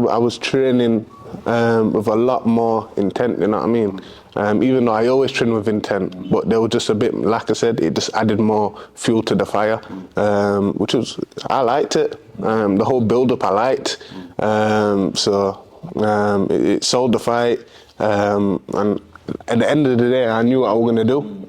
I was training with a lot more intent, you know what I mean? Even though I always train with intent, but there was just a bit, like I said, it just added more fuel to the fire, which was, I liked it. The whole build-up I liked. It sold the fight. And at the end of the day, I knew what I was going to do.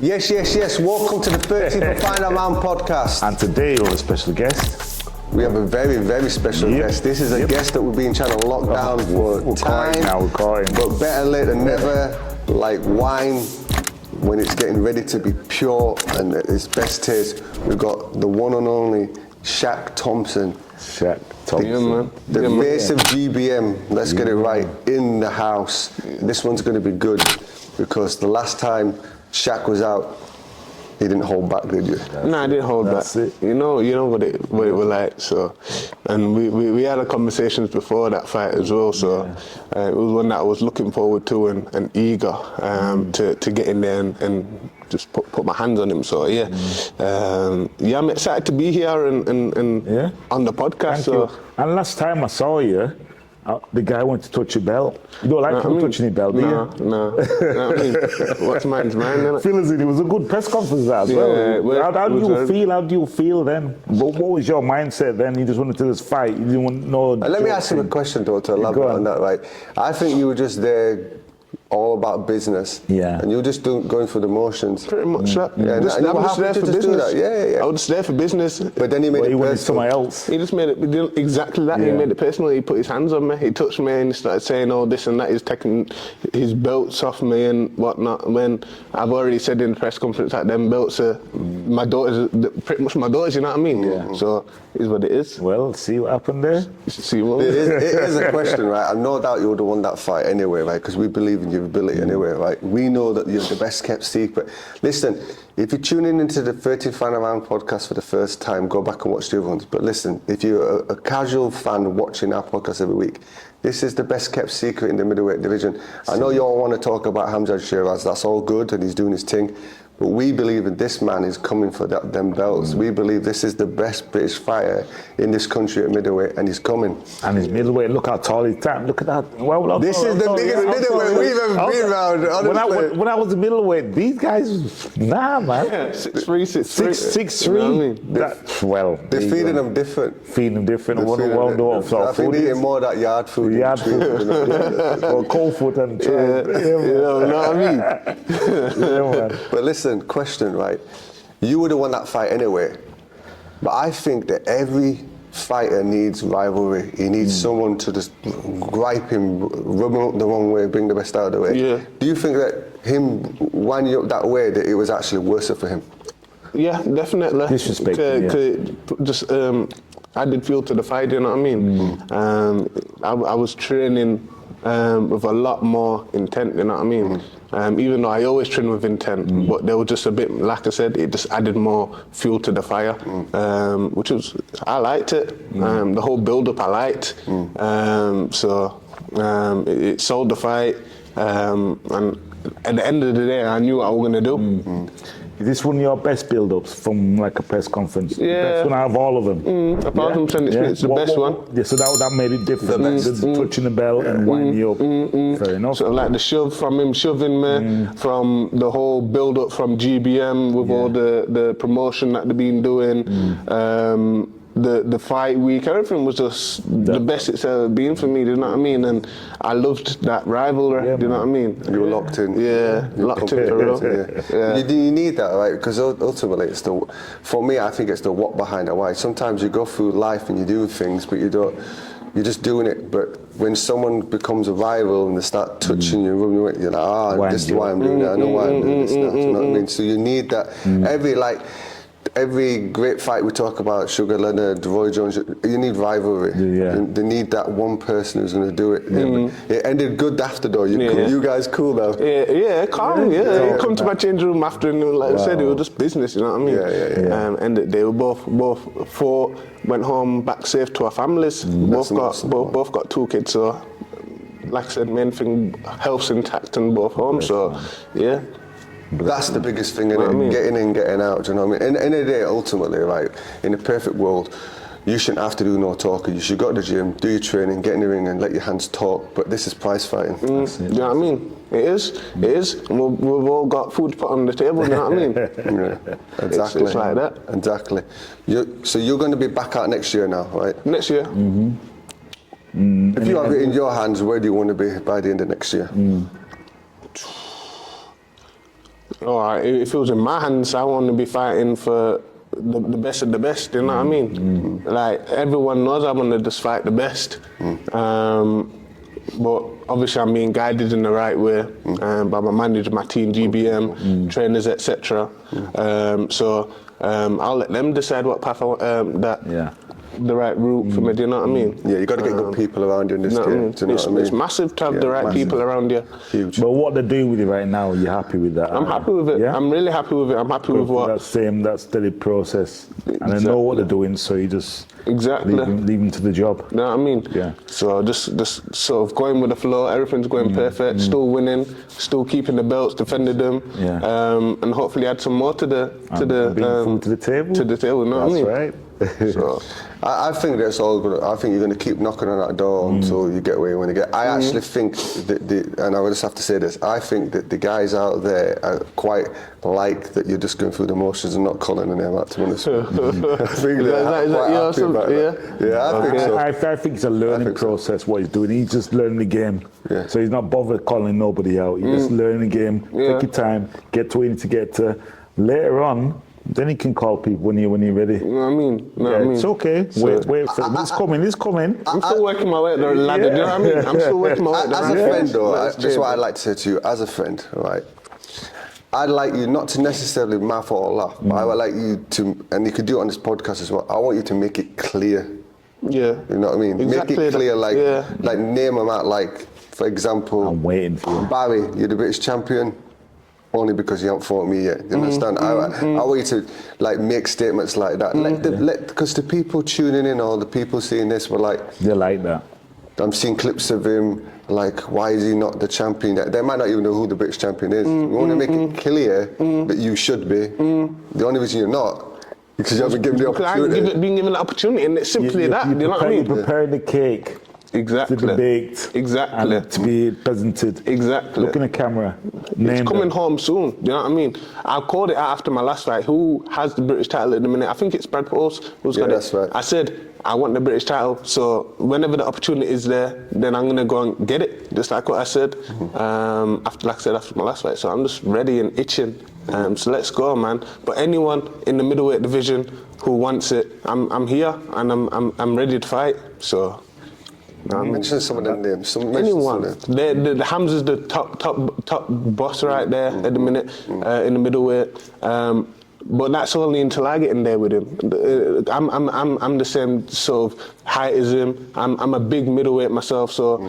Yes. Welcome to the 13th Final Round podcast. And today we have a special guest. We have a very, very special guest. This is a guest that we've been trying to lock down for time. We're calling. But better late than never. Like wine, when it's getting ready to be pure and its best taste, we've got the one and only Shak Thompson. Shak Thompson. The face of GBM. Let's get it right in the house. This one's going to be good because the last time Shak was out, he didn't hold back, did you? No, I didn't hold back. You know what it was like. So, and we had a conversations before that fight as well. So it was one that I was looking forward to and eager to get in there and just put my hands on him. So I'm excited to be here and on the podcast. Thank you. And last time I saw you, the guy wanted to touch your belt. You don't like people touching your belt, do you? No. What's mine's mine, innit? It was a good press conference as well. How do you feel then? What was your mindset then? You just wanted to just fight. You didn't want no. Let me ask you a question, though, to elaborate on that. Right? I think you were just there all about business. Yeah. And you were just going through the motions. Pretty much that. Yeah. And you were happy to just do that. Yeah. I was just there for business. But then he made it personal. Somewhere else. He just made it exactly that. Yeah. He made it personal. He put his hands on me. He touched me and he started saying all this and that. He's taking his belts off me and whatnot. When I've already said in the press conference that them belts are my daughters, pretty much my daughters. You know what I mean? Yeah. So it is what it is. Well, see what happened there. See what. It is a question, right? And no doubt you would have won that fight anyway, right? Because we believe in your ability anyway, right? We know that you're the best kept secret. Listen, if you're tuning into the 13th Final Round podcast for the first time, go back and watch the other ones. But listen, if you're a casual fan watching our podcast every week, this is the best kept secret in the middleweight division. I know you all want to talk about Hamzat Shiraz. That's all good, and he's doing his thing. But we believe that this man is coming for them belts. We believe this is the best British fighter in this country at middleweight, and he's coming. And his middleweight, look how tall he's at. Look at that. This is the biggest middleweight we've ever been around, honestly. When I was a middleweight, these guys, nah, man. Yeah, 6'3". 6'3". You know what I mean? They're feeding them different. Feeding them different. I think they're eating more of that yard food. Or cold food and you know what I mean? But listen, question, right? You would have won that fight anyway. But I think that every fighter needs rivalry. He needs someone to just gripe him, rub him up the wrong way, bring the best out of the way. Yeah. Do you think that him winding you up that way, that it was actually worse for him? Yeah, definitely. Disrespect. Just added fuel to the fight, you know what I mean? I was training with a lot more intent, you know what I mean? Even though I always train with intent, but there was just a bit, like I said, it just added more fuel to the fire, which was, I liked it. The whole build-up I liked. It sold the fight, and at the end of the day, I knew what I was going to do. Is this one of your best build-ups from like a press conference? The best one out of all of them? 1,000% it's the best one. Yeah, so that made it different. The touching the bell and winding you up. Fair enough. So like the shove from him shoving me, from the whole build-up from GBM with all the promotion that they've been doing, the fight week, everything was just the best it's ever been for me, do you know what I mean? And I loved that rivalry, do you know what I mean? You were locked in. Yeah, locked in for real. You need that, right? Because ultimately, for me, I think it's the what behind the why. Sometimes you go through life and you do things, but you're just doing it. But when someone becomes a rival and they start touching you, you're like, this is why I'm doing it. I know why I'm doing this. You know what I mean? So you need that. Every great fight we talk about, Sugar Leonard, Roy Jones, you need rivalry. They need that one person who's going to do it. It ended good after though. You guys cool though. Calm. He come to my change room after, and like I said, it was just business. You know what I mean? And they were both fought, went home back safe to our families. Both got 2 kids. So, like I said, main thing, health's intact and both home. So, yeah. That's the biggest thing, innit? Getting in, getting out, do you know what I mean? In a day, ultimately, right, in a perfect world, you shouldn't have to do no talking. You should go to the gym, do your training, get in the ring and let your hands talk, but this is prize fighting. Do you know what I mean? It is. We've all got food to put on the table, you know what I mean? Exactly. It's like that. Exactly. So you're going to be back out next year now, right? Next year. If you have it in your hands, where do you want to be by the end of next year? If it was in my hands, I want to be fighting for the best of the best, you know what I mean? Like, everyone knows I want to just fight the best. But obviously I'm being guided in the right way by my manager, my team, GBM, trainers, etc. So I'll let them decide what path I want, the right route for me, do you know what I mean? Yeah, you got to get good people around you in this game. Do you know what I mean? It's massive to have the right people around you. Huge. But what they're doing with it right now, you're happy with that? I'm happy with it. Yeah? I'm really happy with it. I'm happy with what... That steady process. And I know what they're doing, so you just leave them to the job. You know what I mean? Yeah. So just sort of going with the flow, everything's going perfect, still winning, still keeping the belts, defending them, and hopefully add some more to the table. To the table, you know what I mean? That's right. So I think that's all good. I think you're going to keep knocking on that door until you get where you want to get. I actually think and I would just have to say this, I think that the guys out there are quite like that you're just going through the motions and not calling the name out, to be honest. I think I think so. I think it's a learning process, what he's doing. He's just learning the game. Yeah. So he's not bothered calling nobody out. He's just learning the game. Take your time, get to where you need to get to. Later on, then he can call people when you're ready. You know what I mean? You know what I mean? It's okay. So, wait. It's coming. I'm still working my way up the ladder, do you know what I mean? I'm still working my way up the ladder. As a friend, though, just what I'd like to say to you, as a friend, right? I'd like you not to necessarily laugh or laugh, but I would like you to, and you could do it on this podcast as well, I want you to make it clear. Yeah. You know what I mean? Exactly. Make it clear, like name them out, like, for example, I'm waiting for you. Barry, you're the British champion. Only because you haven't fought me yet. You understand? I want you to like make statements like that. Because the people tuning in or the people seeing this were like, they like that. I'm seeing clips of him. Like, why is he not the champion? They might not even know who the British champion is. We want to make it clear that you should be. The only reason you're not because you haven't given the opportunity. I haven't been given the opportunity, and it's simply that. You know what I mean? You're preparing the cake. Exactly. To be baked. Exactly. And to be presented. Exactly. Look in the camera. It's coming home soon. You know what I mean? I called it out after my last fight. Who has the British title at the minute? I think it's Brad Post who's got it. That's right. I said, I want the British title. So whenever the opportunity is there, then I'm going to go and get it. Just like what I said. After my last fight. So I'm just ready and itching. So let's go, man. But anyone in the middleweight division who wants it, I'm here and I'm ready to fight. So. Mention some of them names. Anyone. The Hamza's the top boss right there at the minute in the middleweight. But that's only until I get in there with him. I'm the same sort of height as him. I'm a big middleweight myself, so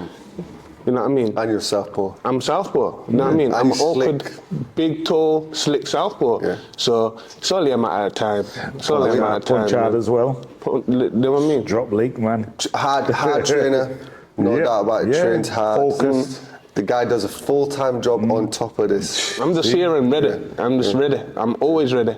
you know what I mean. And you're southpaw. I'm southpaw. You know what I mean. I'm awkward, big, tall, slick southpaw. Yeah. So it's only a matter of time. It's only a matter of time. Punch hard as well. You know what I mean? Drop leg, man. Hard trainer. No doubt about it. Trains hard. Focused. The guy does a full-time job on top of this. I'm just here and ready. I'm just ready. I'm always ready.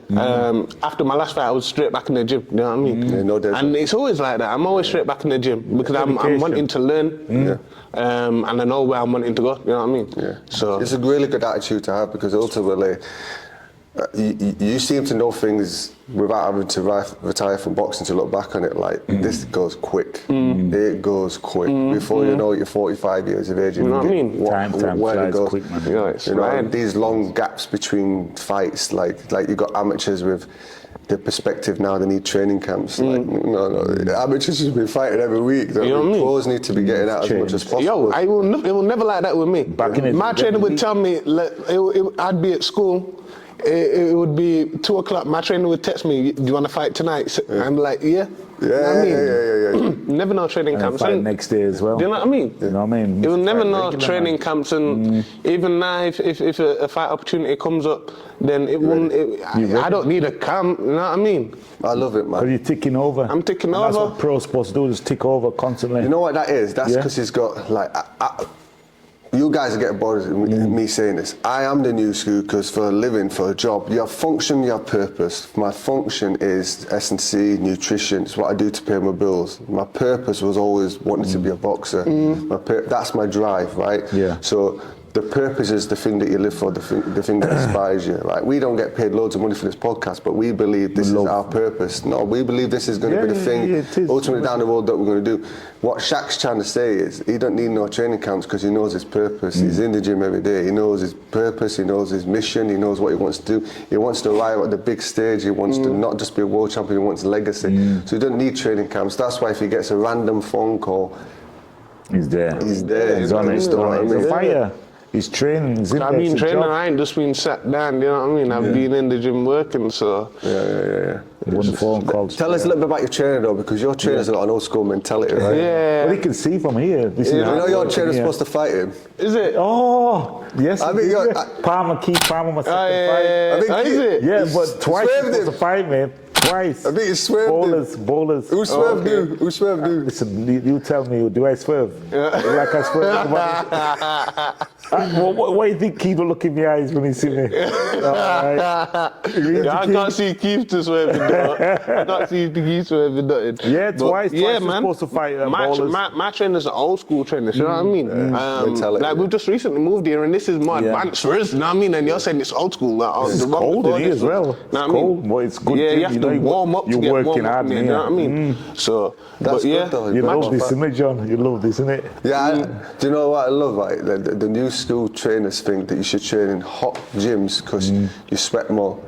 After my last fight, I was straight back in the gym. You know what I mean? Yeah, no doubt. And it's always like that. I'm always straight back in the gym because I'm wanting to learn. And I know where I'm wanting to go. You know what I mean? Yeah. So it's a really good attitude to have because ultimately, you seem to know things without having to retire from boxing to look back on it like this goes quick. It goes quick. Before you know it, you're 45 years of age. You know what I mean? Time flies quick, man. you know, it's You know, flying. these long gaps between fights, like you got amateurs with the perspective now they need training camps. Like, no, the amateurs should be fighting every week. You know what I mean? Pros need to be getting out as much as possible. Yo, it will never like that with me. Back in the My day, trainer would tell me, like, I'd be at school. It would be 2 o'clock. My trainer would text me, "Do you want to fight tonight?" So I'm like, "Yeah." You know what I mean? Never know training And camps. fight next day as well. Do you know what I mean? You know what I mean? You will never Fight know regular, training man. camps, and even now, if a fight opportunity comes up, then it won't. I don't need a camp. You know what I mean? I love it, Because man. you're ticking over. I'm ticking And That's over. what pros supposed to do, is tick over constantly. You know what that is? That's Yeah. because he's got like. You guys are getting bored of me saying this. I am the new school because for a living, for a job, you have function, you have purpose. My function is S&C, nutrition. It's what I do to pay my bills. My purpose was always wanting to be a boxer. That's my drive, right? Yeah. So the purpose is the thing that you live for, the thing that inspires you, right? We don't get paid loads of money for this podcast, but we believe this is our purpose. No, we believe this is going to be the thing ultimately down the road that we're going to do. What Shak's trying to say is he don't need no training camps because he knows his purpose. He's in the gym every day. He knows his purpose. He knows his mission. He knows what he wants to do. He wants to arrive at the big stage. He wants to not just be a world champion. He wants legacy. So he doesn't need training camps. That's why if he gets a random phone call, He's there. he's there. He's on it. You know what I He's mean? a fire. He's training. He's in I've there, been it's a training. job. I ain't just been sat down. You know what I mean? I've been in the gym working. So Yeah. One phone call. Tell us a little bit about your trainer though, because your trainer's got an old school mentality, right? yeah. Well, he can see from here. This is You how know it your works trainer's from here. supposed to fight him. Is it? Oh, yes. I I mean, you're- Palmer, Keith Palmer, my second fight. yeah. I think Is he- it? Yeah, but twice swerved he's supposed him. to fight, man. Twice. I think he swerved him. Bowlers. Who swerved okay. you? Who swerved you? Listen, you tell me, do I swerve? Like I swerve? What do you think Keith will look in my eyes when he see me? Yeah, I can't see Keith to swerve though. I can't see Keith swerving nothing. Yeah, But twice yeah, you're man. supposed to fight my, bowlers. my trainer's an old school trainer, you know what I mean? Mentality, Like yeah. we've just recently moved here and this is more Yeah. advanced for us, you know what I mean? And you're saying it's old school. Like, It's the one cold before in here this as well. was- It's know what I mean? cold, but it's good Yeah, gym. you have You to know, warm up to you're get working warm up hard in in here, you know what I here. mean? So, That's but yeah, good though. You Match love this, fight. isn't it, John? You love this, isn't it? Yeah, do you know what I love? Right, the new school trainers think that you should train in hot gyms because you sweat more.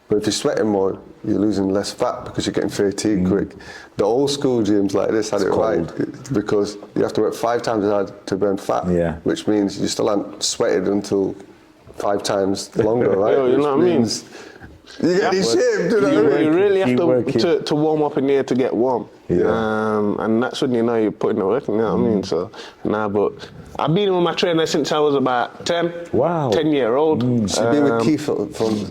But if you're sweating more, you're losing less fat because you're getting fatigued quick. The old school gyms like this had it right because you have to work 5 times as hard to burn fat, Yeah. which means you still haven't sweated until 5 times longer, right? Yo, you know what I mean? You get in shape, do you know what I mean? You really have Keep working. to warm up in here to get warm. And that's when you know you're putting the work in, you know what I mean? So, but I've been with my trainer since I was about 10. Wow. 10-year-old. So you've been with Keith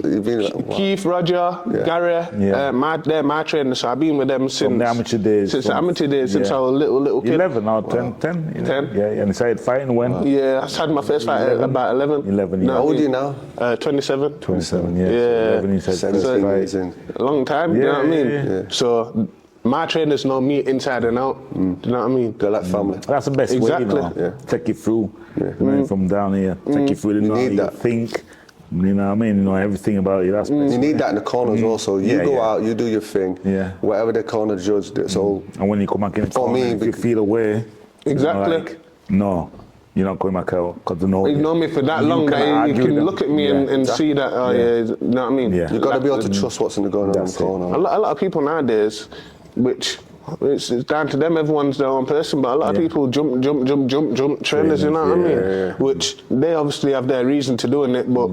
you've been like, wow. Keith, Roger, Gary, Yeah. they're my trainers, so I've been with them since the amateur days, Since the from- amateur days, since yeah. I was a little kid. 11 or 10? 10? You know? 10. Yeah, and he started fighting when? Yeah, I had my first fight at about 11. 11, No, yeah. How old are you now? 27. 27, yeah. So Yeah. 11, he said first 17 fight. years in. A long time, you know what I mean? Yeah. So my trainers know me inside and out. Do you know what I mean? They're like family. That's the best way, you Exactly. know. Yeah. Take you through, right from down here. Take you through the You know how need you that. think. You know what I mean? You know everything about you. That's best. You need that in the corners also. You Yeah, go yeah. out, you do your thing. Yeah. Whatever the corner judge, it's all. And when you come back in the For corner, me, if you feel away, Exactly. you know, like, no, you're not going back out because you know You know me for that long can that you argue can them. look at me and see that, Yeah. you know what I mean? Yeah. You got to be able to trust what's going on in the That's it. corner. A lot of people nowadays, which it's down to them, everyone's their own person, but a lot of Yeah. people jump trainers, you know what I mean? Yeah. Which they obviously have their reason to doing it, but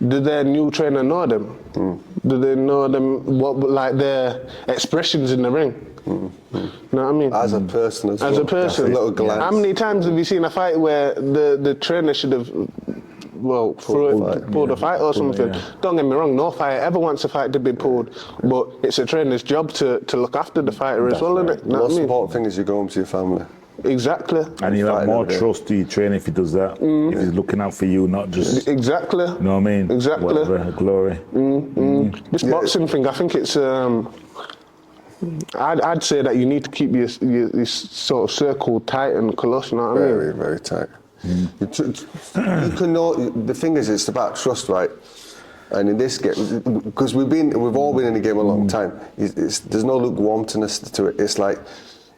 do their new trainer know them? Do they know them, like their expressions in the ring? You know what I mean? As a person, as As well. a person, That's a little glance. how many times have you seen a fight where the trainer should have, pulled a fight or something? yeah. Don't get me wrong, no fighter ever wants a fight to be pulled, but it's a trainer's job to look after the fighter as well, isn't it? You know what I Most mean? important thing is you go home to your family. Exactly. And he'll have Fighting more every day. trust to your trainer if he does that. If he's looking out for you, not just, you Exactly. know what I mean? Exactly. Whatever, glory. This boxing thing, I think it's. I'd say that you need to keep your sort of circle tight and close. You know what I mean? Very, very tight. You can know. The thing is, it's about trust, right? And in this game, because we've all been in the game a long time. There's no lukewarmness to it. It's like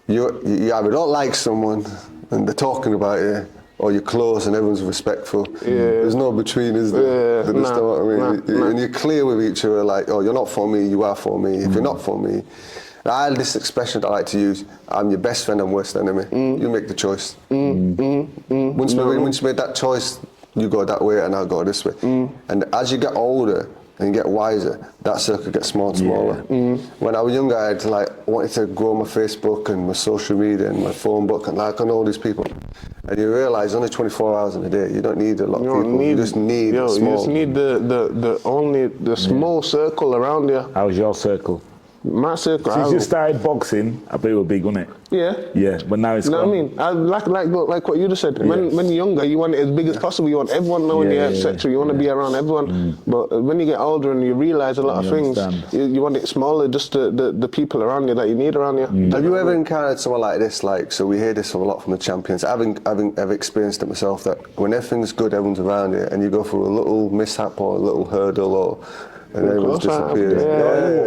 you either don't like someone and they're talking about you, or you're close and everyone's respectful. There's no between, is there? You understand what I mean? And you're clear with each other, like, oh, you're not for me, you are for me. If you're not for me, I have this expression that I like to use: I'm your best friend and worst enemy. You make the choice. Once you made that choice, you go that way and I'll go this way. And as you get older and you get wiser, that circle gets smaller and smaller. When I was younger, I wanted to grow my Facebook and my social media and my phone book and like on all these people. And you realise only 24 hours in a day. You don't need a lot of people. You just need small. You just need the small circle around you. How's your circle? My circle. Since you started boxing, I bet it was big, wasn't it? Yeah. Yeah, but now it's You know gone. what I mean? Like what you just said. When you're younger, you want it as big as possible. You want everyone knowing you, etc. You want to be around everyone. But when you get older and you realise a lot of things, you want it smaller, just the people around you that you need around you. Have you ever encountered someone like this? Like, so we hear this a lot from the champions. I've experienced it myself, that when everything's good, everyone's around you, and you go through a little mishap or a little hurdle and everyone's disappeared.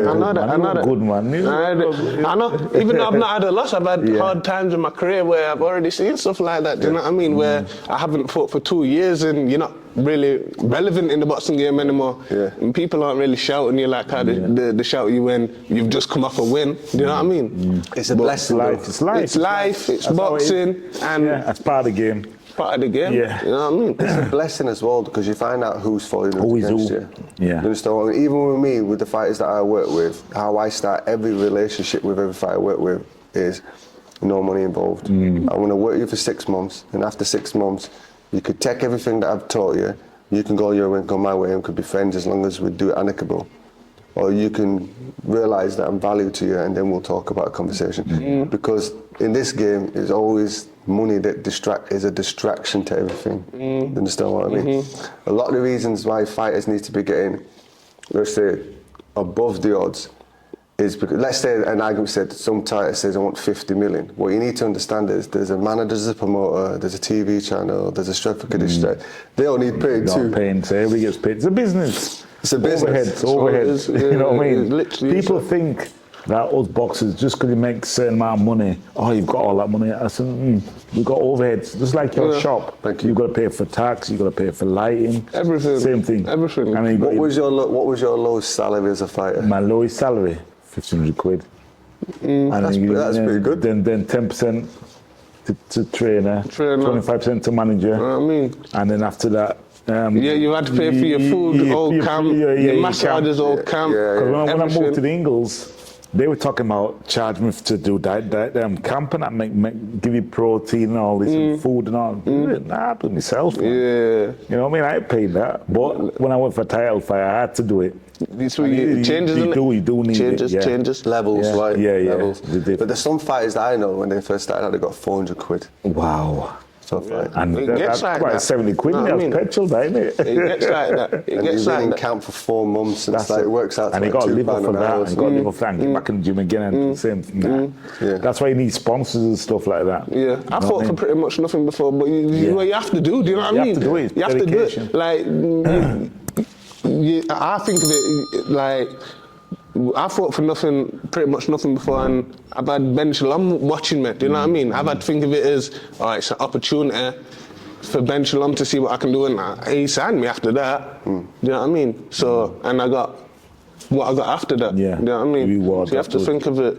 I know that. I know that. Good man. I know. Even though I've not had a loss, I've had hard times in my career where I've already seen stuff like that. Do you know what I mean? Where I haven't fought for 2 years and you're not really relevant in the boxing game anymore. And people aren't really shouting you like how they shout you when you've just come off a win. Do you know what I mean? It's a blessing. It's life. It's life. It's boxing, and that's part of the game. part of the game. You know what I mean? It's a blessing as well, because you find out who's for you, who's against you. You understand what I mean? Even with me, with the fighters that I work with, how I start every relationship with every fighter I work with is no money involved. I'm going to work you for 6 months, and after 6 months, you could take everything that I've taught you, you can go your way and go my way, and could be friends as long as we do it amicable. Or you can realise that I'm valued to you, and then we'll talk about a conversation. Because in this game, it's always money that is a distraction to everything. You understand what I mean? A lot of the reasons why fighters need to be getting, let's say, above the odds is because, let's say an argument said, some fighter says I want 50 million. What you need to understand is there's a manager, there's a promoter, there's a TV channel, there's a strength and conditioner. They all need paying too. Paying, so everybody gets paid. It's a business. It's a business. Overheads. You know what I mean? Literally, people think that us boxers, just because you make a certain amount of money, oh, you've got all that money. I said, we've got overheads. Just like your shop. Thank you. You've got to pay for tax, you've got to pay for lighting. Everything. Same thing. Everything. I mean, What was your lowest salary as a fighter? my lowest salary, 1,500 quid. That's pretty good. Then 10% to trainer, 25% to manager. You know what I mean? And then after that, you had to pay for your food, all camp, your massages, all camp. Because when I moved to the Ingles, they were talking about charging me to do camp and that, give you protein and all this and food and all. Nah, I do it myself. Man. Yeah. You know what I mean? I paid that. But when I went for a title fight, I had to do it. So changes, you do need changes, it. Changes. Levels, right? Levels. But there's some fighters that I know, when they first started out, they got 400 quid. Wow. Tough fight. And It that's gets like quite that. 70 quid. You know what I That's mean? petrol, isn't it? It gets like that. It And gets you've been like in that. camp for 4 months, and it works out to And you like got to live £2 off of an that. hour. You got to live off that and get back in the gym again and do the same thing. That's why you need sponsors and stuff like that. Yeah, I fought for pretty much nothing before, but what you have to do, do you know what I mean? You have to do it. You have to do Dedication. it. Like, I think of it like, I fought for nothing, pretty much nothing before, and I've had Ben Shalom watching me, do you know what I mean? I've had to think of it as, all right, it's an opportunity for Ben Shalom to see what I can do, and he signed me after that, do you know what I mean? So, and I got what I got after that, do you know what I mean? Reward, So you have to think of it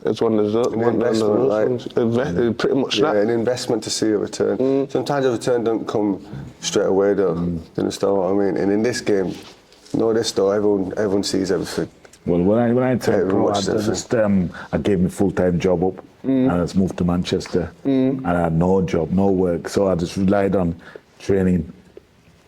as one of those investment, pretty much that. an investment to see a return. Sometimes a return doesn't come straight away though. You understand what I mean? And in this game, know this though, everyone sees everything. Well, when I turned pro, watched I gave my full-time job up and I just moved to Manchester and I had no job, no work, so I just relied on training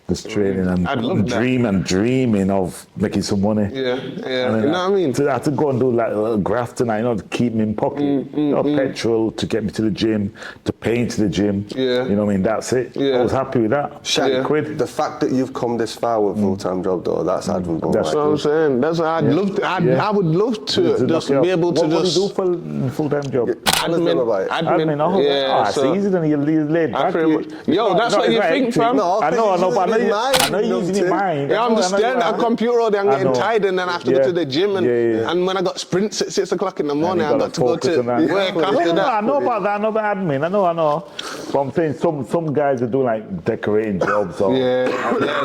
Just training and I'd love that. dreaming of making some money. Yeah, yeah. And You know what I mean? I had to go and do like a little graft tonight, to keep me in pocket. Petrol to get me to the gym, to pay into the gym. Yeah. You know what I mean? That's it. Yeah. I was happy with that. Shaq, £100. the fact that you've come this far with a full-time job, though, that's admirable. That's That's what I'm saying. That's what I'd love to. I would love to just be able to what just. do you do for a full-time job? Tell us more about it. Admin. Oh, Yeah, it's so easy then you're laid back. Yo, that's what you think, fam. No, I know, but I know you're using your mind. Yeah, I'm just staring at a computer all day. I'm getting know. tired, and then I have to go Yeah. to the gym. And, Yeah. and when I got sprints at 6 o'clock in the morning, I you got to go focus to on that. work after I that. know about that. I know about admin. I know. But I'm saying some guys are doing like decorating jobs or Yeah,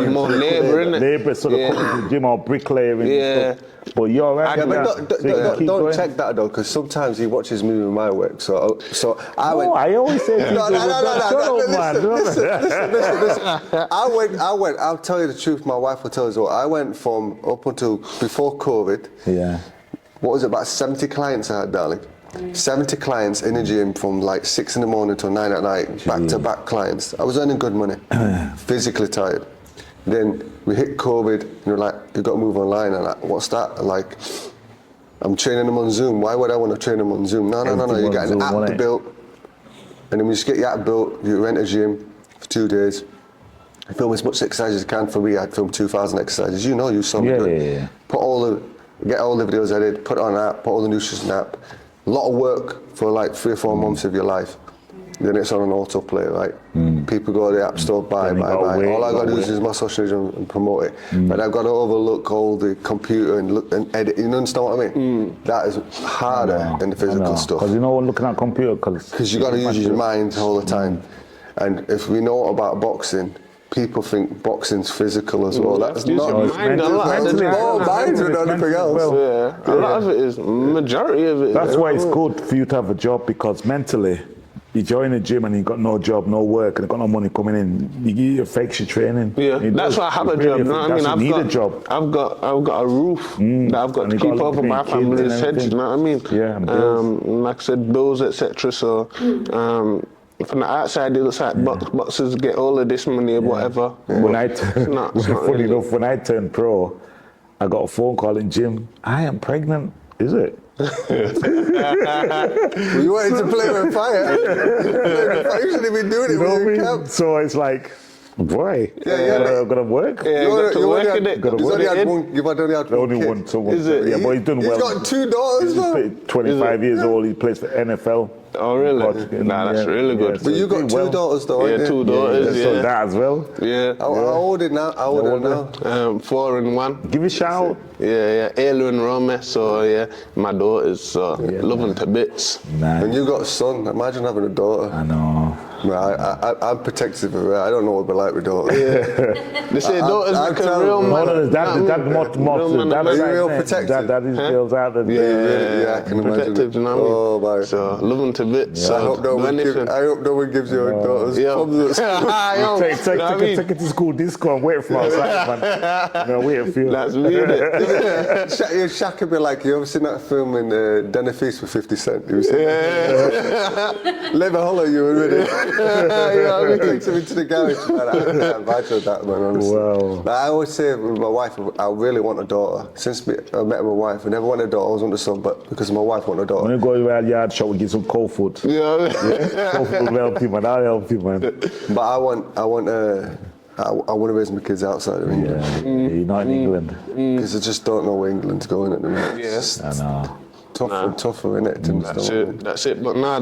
more labour, innit? labor sort of coming to the gym or bricklaying Yeah. and stuff. But you're right. Yeah, with but that. So don't going. check that though, because sometimes he watches me with my work. So I went. No, I always say No. man. Listen. I went. I'll tell you the truth. My wife will tell you as well. I went from up until before COVID. Yeah. What was it? About 70 clients I had, darling. 70 clients in the gym from like 6 in the morning till 9 at night, back-to-back clients. I was earning good money, physically tired. Then we hit COVID, and you're like, you got to move online. And like, what's that? Like, I'm training them on Zoom. Why would I want to train them on Zoom? No. You get an app built, and then we just get your app built. You rent a gym for 2 days. I film as much exercise as I can. For me, I'd film 2,000 exercises. You saw me do it. Yeah. Get all the videos edited, put it on an app, put all the nutrition app. A lot of work for like 3 or 4 months of your life. Then it's on an autoplay, right? People go to the app store, buy. All I got to do is use my social media and promote it. But I've got to overlook all the computer and look and edit. You understand what I mean? That is harder than the physical stuff. Because looking at computer, because you got to use your mind all the time. And if we know about boxing, people think boxing's physical as well. That's Use not. your mind a lot. It's more mind than anything else. Yeah, a lot of it is, majority of it. That's why it's good for you to have a job, because mentally, you join a gym and you've got no job, no work, and you've got no money coming in, it affects your training. Yeah, that's why I have a job. You know what I mean? I've got a job. I've got a roof that I've got to keep over my family's heads. You know what I mean? Yeah, and bills. Like I said, bills, etc. So from the outside, it looks like boxers get all of this money or whatever. When Funny enough, when I turned pro, I got a phone call in gym. I am pregnant. Is it? Well, you wanted to play with fire. You should have been doing it when you were camp. So it's like, boy, Yeah. gonna work. Yeah, got to work in it. You've only had one. You've only had one Only kid. one, so Is it? Yeah, but he's done He's well. got 2 daughters, man. 25 years old. He plays for NFL. Oh, really? Nah, that's really good. But you got 2 daughters, though, Yeah, ain't 2 you? daughters, So yeah. that as well. Yeah. How old is now? How old are now? 4 and 1. Give a shout. Yeah. Ayla and Rome. So yeah, my daughters. So love them to bits. Nah, And you got a son. Imagine having a daughter. I know. I'm protective of her. I don't know what it'd be like with daughter. They say daughters I'm make a telling real you. man. Real protection. Daddy's girls out there. Yeah, I can imagine. Protective, you know what I mean? Oh, my. So love them to bits. So I hope no one gives your daughters problems. Take it to school disco and wait for outside, man. No, wait for you. That's me, innit? Shaq would be like, you ever seen that film in Dinner Feast with 50 Cent? You seen Let me holler you already. He takes him into the garage. Man, I can't imagine that, man, honestly. Wow. Like, I always say with my wife, I really want a daughter. Since I met my wife, I never wanted a daughter, I always wanted a son, but because my wife wanted a daughter. When you go to the yard shop, we get some cold food. Yeah. Cold food will help you, man. I'll help you, man. But I want to raise my kids outside of England. Yeah, you're not in England. Because I just don't know where England's going at the minute. Yes. I know. Tougher, innit? That's it. But nah,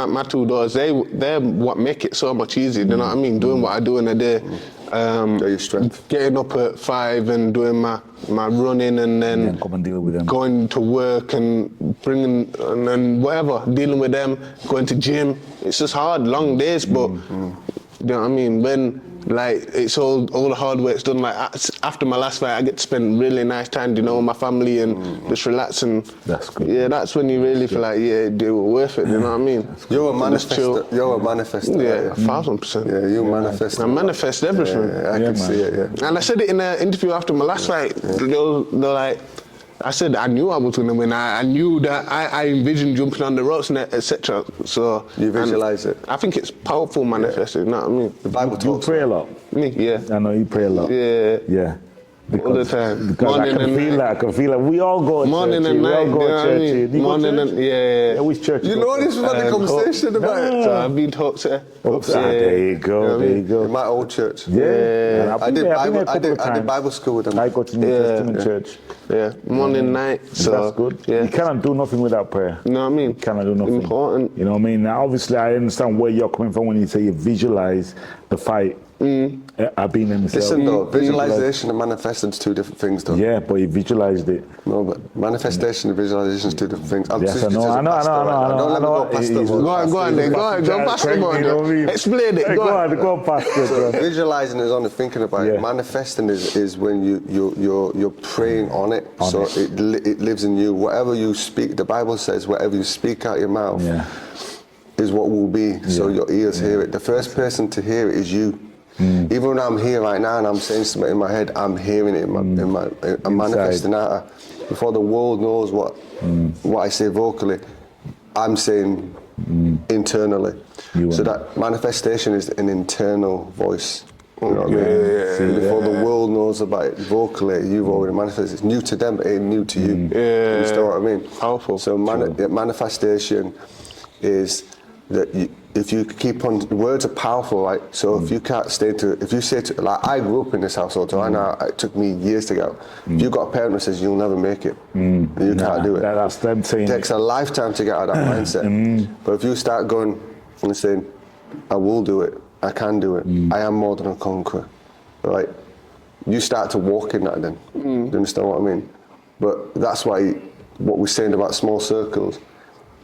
my 2 daughters, they're what make it so much easier. You know what I mean? Doing what I do in a day. They're your strength. Getting up at 5 and doing my running, and then Come and deal with them. going to work and bringing and then whatever, dealing with them, going to gym. It's just hard, long days, but you know what I mean? When like it's all the hard work's done, like after my last fight, I get to spend really nice time, you know, with my family and just relax, and That's good. yeah, that's when you really feel like they were worth it. You know what I mean? You're a Just chill. manifester. You're a manifester. Yeah, 1,000%. Yeah, you manifest. I manifest everything. Yeah, I can see it. Yeah. And I said it in an interview after my last fight. They're like, I said I knew I was going to win. I knew that I envisioned jumping on the ropes and etc. So You visualize it. I think it's powerful manifesting. You know what I mean? The Bible You talks pray a about lot. Me, yeah. I know you pray a lot. Yeah. Yeah. All the time. Because I Morning can and feel night. that. I can feel that. We all go to Morning church. and We all night, go you to know what I church. mean? Do you go Morning to church? and yeah. Which church You go know to? this, we've had a conversation about it. So I've been to Upset. There you go. There you In go. my old church. Yeah. I've I been did there. I've been Bible. there a couple of I did times. Bible school with them. I go to New Testament church. Yeah, morning, night. So That's good. Yeah. You cannot do nothing without prayer. You know what I mean? You cannot do nothing. Important. You know what I mean? Now, obviously, I understand where you're coming from when you say you visualize the fight. I've been in myself. Listen though, visualization and manifesting is two different things though. Yeah, but you visualized it. No, but manifestation and visualization is two different things. I'm Yes, speaking I know, as a I know, pastor, right? I Don't let me know. go past the He's- word. Go on then. Go past the board. Explain it. Hey, go on, Pastor. So bro. visualizing is only thinking about Yeah. it. Manifesting is when you're praying on it. So it lives in you. Whatever you speak, the Bible says, whatever you speak out your mouth Yeah. is what will be. So your ears hear it. The first person to hear it is you. Even when I'm here right now and I'm saying something in my head, I'm hearing it I'm manifesting out. Before the world knows what I say vocally, I'm saying internally. So that manifestation is an internal voice. You know what I mean? Before the world knows about it vocally, you've already manifested. It's new to them, but it ain't new to you. You understand what I mean? Powerful. So manifestation is that if you keep on, words are powerful, right? So if you can't if you say to, like I grew up in this household, so I know it took me years to get out. If you've got a parent who says you'll never make it, you can't do it. That's them saying It takes a lifetime to get out of that mindset. But if you start going and saying, I will do it, I can do it, I am more than a conqueror, right? You start to walk in that then. Do you understand what I mean? But that's why what we're saying about small circles,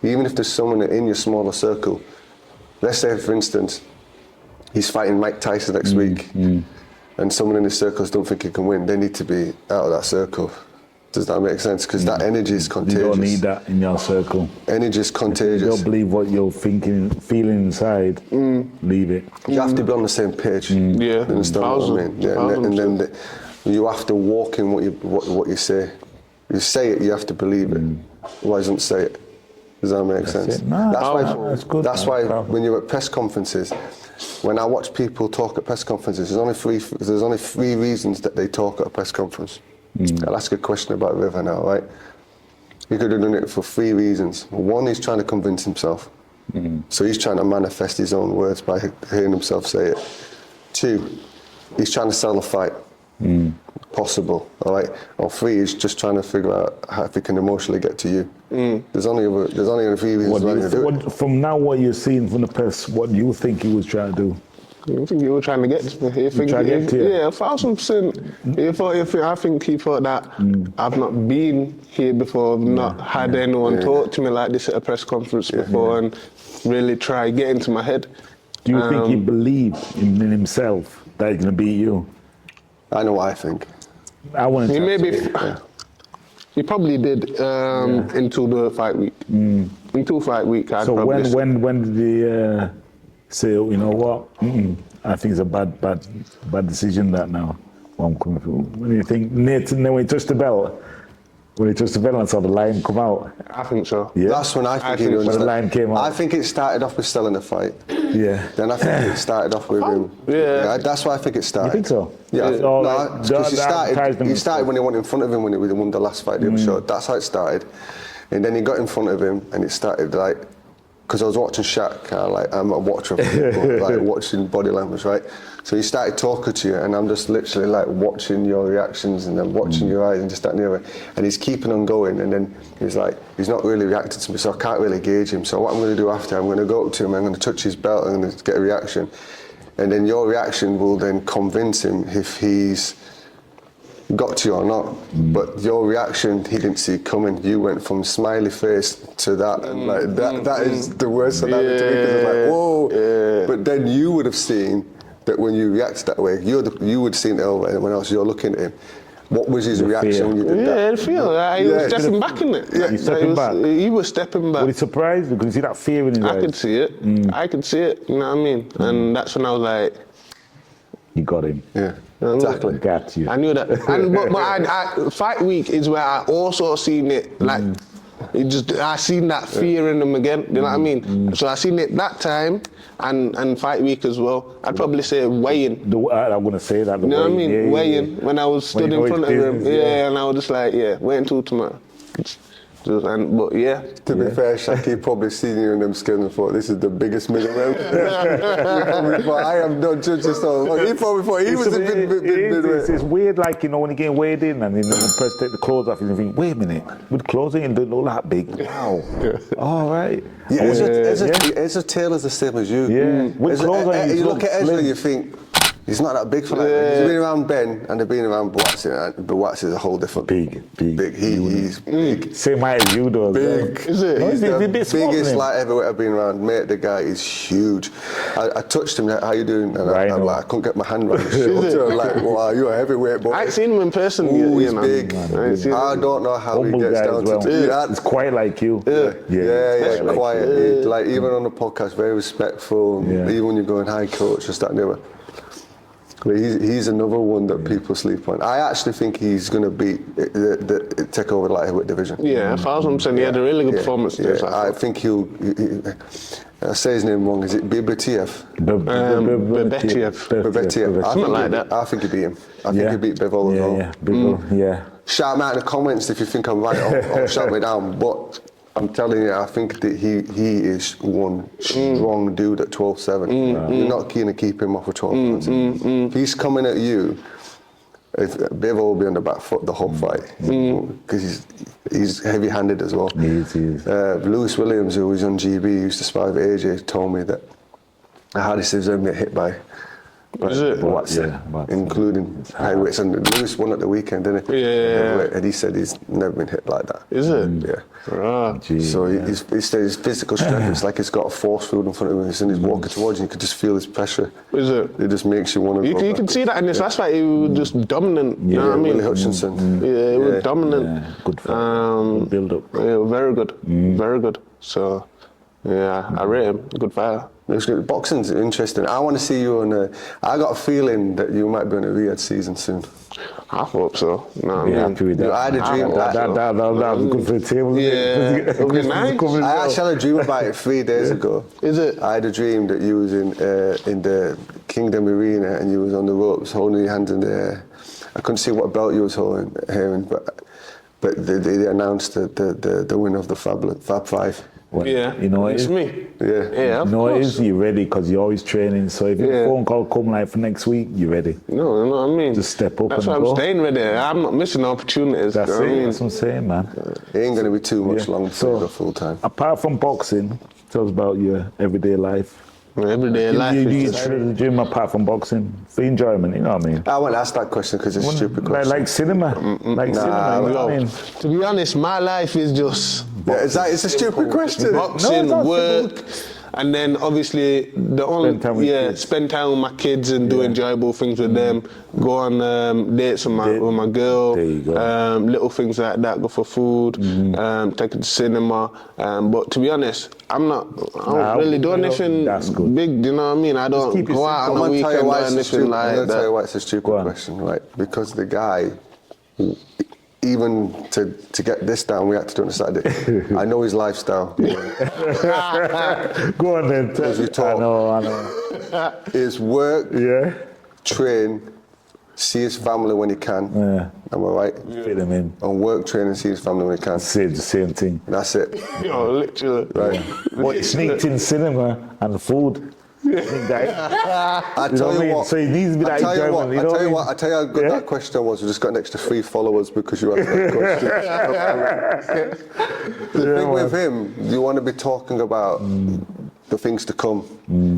even if there's someone in your smaller circle, let's say for instance, he's fighting Mike Tyson next week, and someone in his circles don't think he can win, they need to be out of that circle. Does that make sense? Because that energy is contagious. you don't need that in your circle. Energy is You contagious. don't believe what you're thinking, feeling inside. Leave it. You have to be on the same page. Yeah. You understand what I mean? Yeah. And then Thousand. you have to walk in what you say. You say it, you have to believe it. Otherwise, don't say it. Does that make sense? it. No, that's good, That's man. why when you're at press conferences, when I watch people talk at press conferences, there's only three reasons that they talk at a press conference. I'll ask a question about River now, right? He could have done it for three reasons. One, he's trying to convince himself. So he's trying to manifest his own words by hearing himself say it. Two, he's trying to sell a fight. Possible, all right? Or three, he's just trying to figure out how if he can emotionally get to you. There's only three reasons why you do it. From now, what you're seeing from the press, what do you think he was trying to do? I think you were trying to get to me. Yeah, 1,000%. I think he thought that I've not been here before, I've not had anyone talk to me like this at a press conference before and really try get into my head. Do you think he believed in himself that he's going to beat you? I know what I think. I want to. He maybe, he probably did until the fight week. Until fight week, I'd So probably say. when did he say, you know what? I think it's a bad decision that now. What I'm coming through. When you think when he touched the belt, and saw the line come out. I think so. Yeah. That's when I think he think understood. the line came out. I think it started off with selling the fight. Yeah. Then I think it started off with him. Yeah. That's why I think it started. You think so? Yeah. It's all No, like because he advertisement started when he went in front of him when he won the last fight. That's how it started. And then he got in front of him, and it started like, because I was watching Shak, I'm a watcher of people, like watching body language, right? So he started talking to you, and I'm just literally like watching your reactions and then watching your eyes and just that near it. And he's keeping on going, and then he's like, he's not really reacting to me, so I can't really gauge him. So what I'm going to do after, I'm going to go up to him, I'm going to touch his belt, I'm going to get a reaction. And then your reaction will then convince him if he's got to you or not. But your reaction, he didn't see coming. You went from smiley face to that, and like that is the worst scenario to me, because it's like, whoa. But then you would have seen that when you reacted that way, you would have seen it over everyone else. You're looking at him. What was his reaction when you did that? Yeah, the feel. He was stepping back in it. Yeah, he's stepping back. He was stepping back. Were you surprised? Because you see that fear in his eyes. I could see it. I could see it. You know what I mean? And that's when I was like, You got him. Yeah. Exactly. Got you. I knew that. But fight week is where I also seen it, like, I seen that fear in them again, you know what I mean? So I seen it that time and fight week as well. I'd probably say weighing. I'm going to say that. You know what I mean? Weighing, when I was stood in front of him, and I was just like, wait until tomorrow. But yeah. To be fair, Shak, he probably seen you in them skins and thought, this is the biggest middleweight. He probably thought, I am not judging so. He probably thought he was a big middleweight. It's weird, like, you know, when you get weighed in and then the person take the clothes off and you think, wait a minute, with clothes in, don't look that big. Wow. All right. Yeah, Ezra Taylor's the same as you. Yeah. With clothes on, you look at Ezra and you think, he's not that big for that. He's been around Ben and they've been around Boatsi, and Boatsi is a whole different. Big. He's big. Same height as you, though. Big. Is it? He's the a bit small, biggest isn't he? light heavyweight I've been around. Mate, the guy is huge. I touched him, like, how you doing? And I'm like, I couldn't get my hand around his shoulder. I'm like, wow, you're a heavyweight, boy. I ain't seen him in person. Ooh, he's you know. big. I don't know how Humble he gets guy down as well. to do that. It's quite like you. Yeah, like quiet. Like, even on the podcast, very respectful. Yeah. Even when you're going, hi coach, just that and the other. But he's another one that people sleep on. I actually think he's going to beat take over the light heavyweight division. Yeah, 1,000%. He had a really good performance today. Yeah, I think he'll. I say his name wrong. Is it Bibetiev? Bebetiev. Something like that. I think he beat him. I think he beat Bivol as well. Yeah. Shout me out in the comments if you think I'm right or shout me down. But I'm telling you, I think that he is one strong dude at 12-7. You're not keen to keep him off of 12 pounds. If he's coming at you, Bivol will be on the back foot the whole fight because he's heavy-handed as well. He is. Lewis Williams, who was on GB, used to spar with AJ, told me that the hardest he's ever been hit by. Including heavyweights, and Lewis won at the weekend, didn't he? Yeah. And he said he's never been hit like that. Is it? Yeah. Ah. So his physical strength, it's like he's got a force field in front of him, and he's walking towards you, you could just feel his pressure. Is it? It just makes you want to go. You can see that in this last fight, he was just dominant. You know what I mean? Willie Hutchinson. Yeah, he was dominant. Yeah, good fight. Good build up. Yeah, very good. Very good. So, yeah, I rate him. Good fighter. Boxing's interesting. I want to see you on I got a feeling that you might be on a Riyadh season soon. I hope so. No, Yeah, happy with that. I had a dream. That was good for the table. Yeah, it'll be nice. I actually had a dream about it 3 days ago. Is it? I had a dream that you was in the Kingdom Arena and you was on the ropes holding your hands in the air. I couldn't see what belt you was hearing, but they announced the winner of the Fab Five. Well, Yeah, you know it's it, me. Yeah. Of you know course. it is. You're ready because you're always training. So if your phone call come like for next week, you're ready. No, you know what I mean? Just step up That's and why I'm go. staying ready. I'm not missing opportunities. That's you know it. what I mean? That's what I'm saying, man. It ain't going to be too much Yeah. long before you go full time. Apart from boxing, tell us about your everyday life. Everyday life You is train in the gym apart from boxing for enjoyment. You know what I mean? I won't ask that question because it's a stupid question. Like cinema, like cinema. You know what I mean? To be honest, my life is just It's a stupid question. boxing, not work, and then obviously the only Spend time with kids. spend time with my kids and do enjoyable things with them. Go on dates with my girl. There you go. Little things like that. Go for food. Take it to cinema. But to be honest, I don't really do anything that's good. big. Do you know what I mean? I don't keep go out I'm on a going to tell you weekend or why it's a anything stupid, like I'm going to tell you that. why it's a stupid Go on. question, right? Because the guy, even to get this down, we had to do it on a Saturday. I know his lifestyle. Go on then. As we talk. I know. His work, Yeah. train, see his family when he can. Yeah. Am I right? Fit him in. And work, train, and see his family when he can. Say the same thing. That's it. Yo, literally. Right. What he sneaked in cinema and food. Think that- I You know tell what I you mean? what. So it needs to be I that tell you enjoyment. what. You know I tell you what what. I tell you how good Yeah? that question was. We just got an extra 3 followers because you asked that question. The thing with him, you want to be talking about the things to come,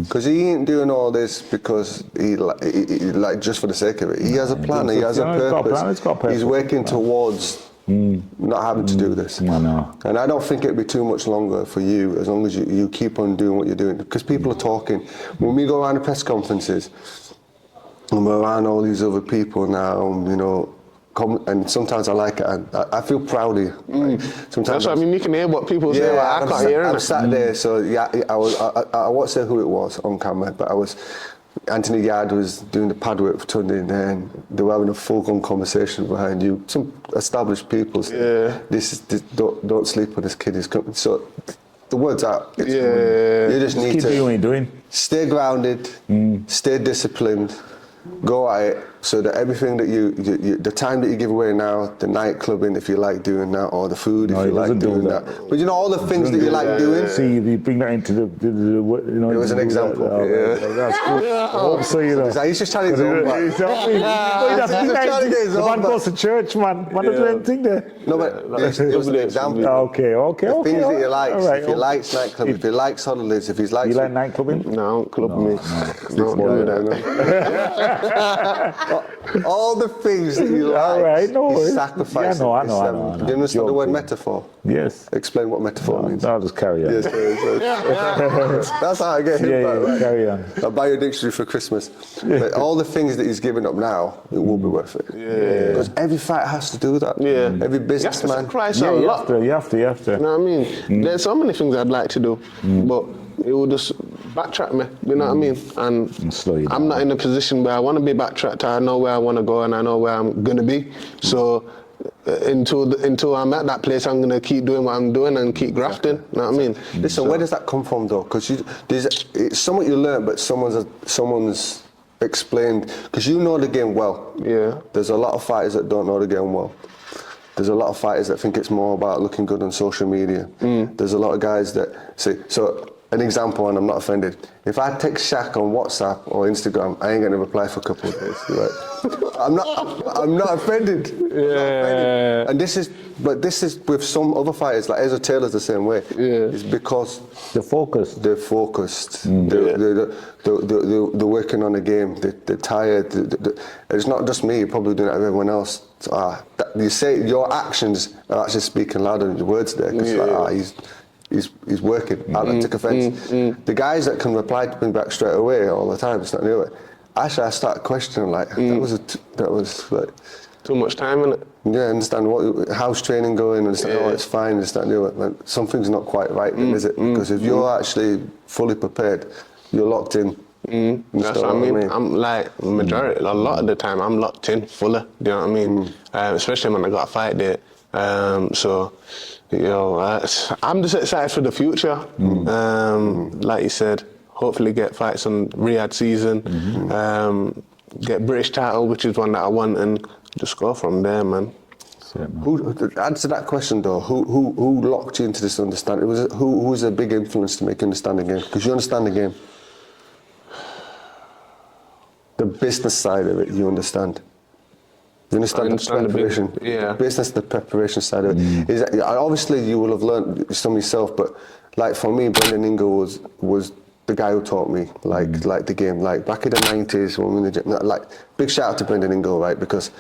because he ain't doing all this because he like just for the sake of it. He has a plan. He has a He's got a plan, he's got a purpose. purpose. He's working towards not having to do this. I know. And I don't think it'd be too much longer for you as long as you keep on doing what you're doing. Because people are talking. When we go around the press conferences, and we're around all these other people now, you know, and sometimes I like it. I feel proud of you. Right? Sometimes That's what I mean. You can hear what people say. Like, I can't hear I'm it. sat there, so yeah, I won't say who it was on camera, but I was Anthony Yard was doing the pad work for Tunde, and they were having a full-on conversation behind you. Some established people saying, don't sleep on this kid. He's coming. So the word's out. It's coming. You just need Keep to doing what you're doing. stay grounded, stay disciplined, go at it, so that everything that you the time that you give away now, the nightclubbing if you like doing that, or the food if you like doing that. But you know all the things that you like doing. See, you bring that into the you know. It was an example. That's cool. So you know. He's just trying to get his own back. The man goes to church, man. Man doesn't anything there. No, but it was an example. Okay. The things that he likes. Right, if he likes nightclubbing, if he likes holidays, if he likes. You like nightclubbing? No, club me. No, do that. All the things that you like. All right, no he's worries. sacrificing. Yeah, I know. Do you understand the word metaphor? Yes. Explain what metaphor means. I'll just carry on. Yes, that's how I get him back, right? Carry on. I'll buy you a dictionary for Christmas. But all the things that he's giving up now, it will be worth it. Because every fight has to do that. Every businessman. You have to. You have to. You know what I mean? There's so many things I'd like to do, but it will just backtrack me. You know what I mean? And slow you down. I'm not in a position where I want to be backtracked. I know where I want to go and I know where I'm gonna be. So until I'm at that place, I'm gonna keep doing what I'm doing and keep grafting. You know what I mean? Listen, where does that come from though? Because it's something you learn, but someone's explained. Because you know the game well. Yeah. There's a lot of fighters that don't know the game well. There's a lot of fighters that think it's more about looking good on social media. There's a lot of guys that say, so an example, and I'm not offended, if I text Shak on WhatsApp or Instagram, I ain't gonna reply for a couple of days. Right? I'm not offended. I'm not offended. And this is with some other fighters, like Ezra Taylor's the same way. It's because they're focused. They're focused. They're working on the game. They're tired. It's not just me. You're probably doing it with everyone else. You say your actions are actually speaking louder than your words there. Because he's working. I took offence. The guys that can reply to me back straight away all the time, it's not new. Actually, I start questioning that was like Too much time in it. Yeah, understand how's training going, and it's fine, it's not new. Like, something's not quite right, then, is it? Because if you're actually fully prepared, you're locked in. That's what I mean. I'm like a lot of the time I'm locked in fully. Do you know what I mean? Especially when I got a fight date. So, you know, I'm just excited for the future. Like you said, hopefully get fights on Riyadh season, get British title, which is one that I want, and just go from there, man. Answer that question though. Who locked you into this understanding? Who was a big influence to make you understand the game? Because you understand the game. The business side of it, you understand. You understand the preparation. The business, the preparation side of it. Is that, obviously, you will have learned some yourself, but like for me, Brendan Ingle was the guy who taught me like the game. Like back in the 90s, when we were in the gym, like big shout out to Brendan Ingle, right? Because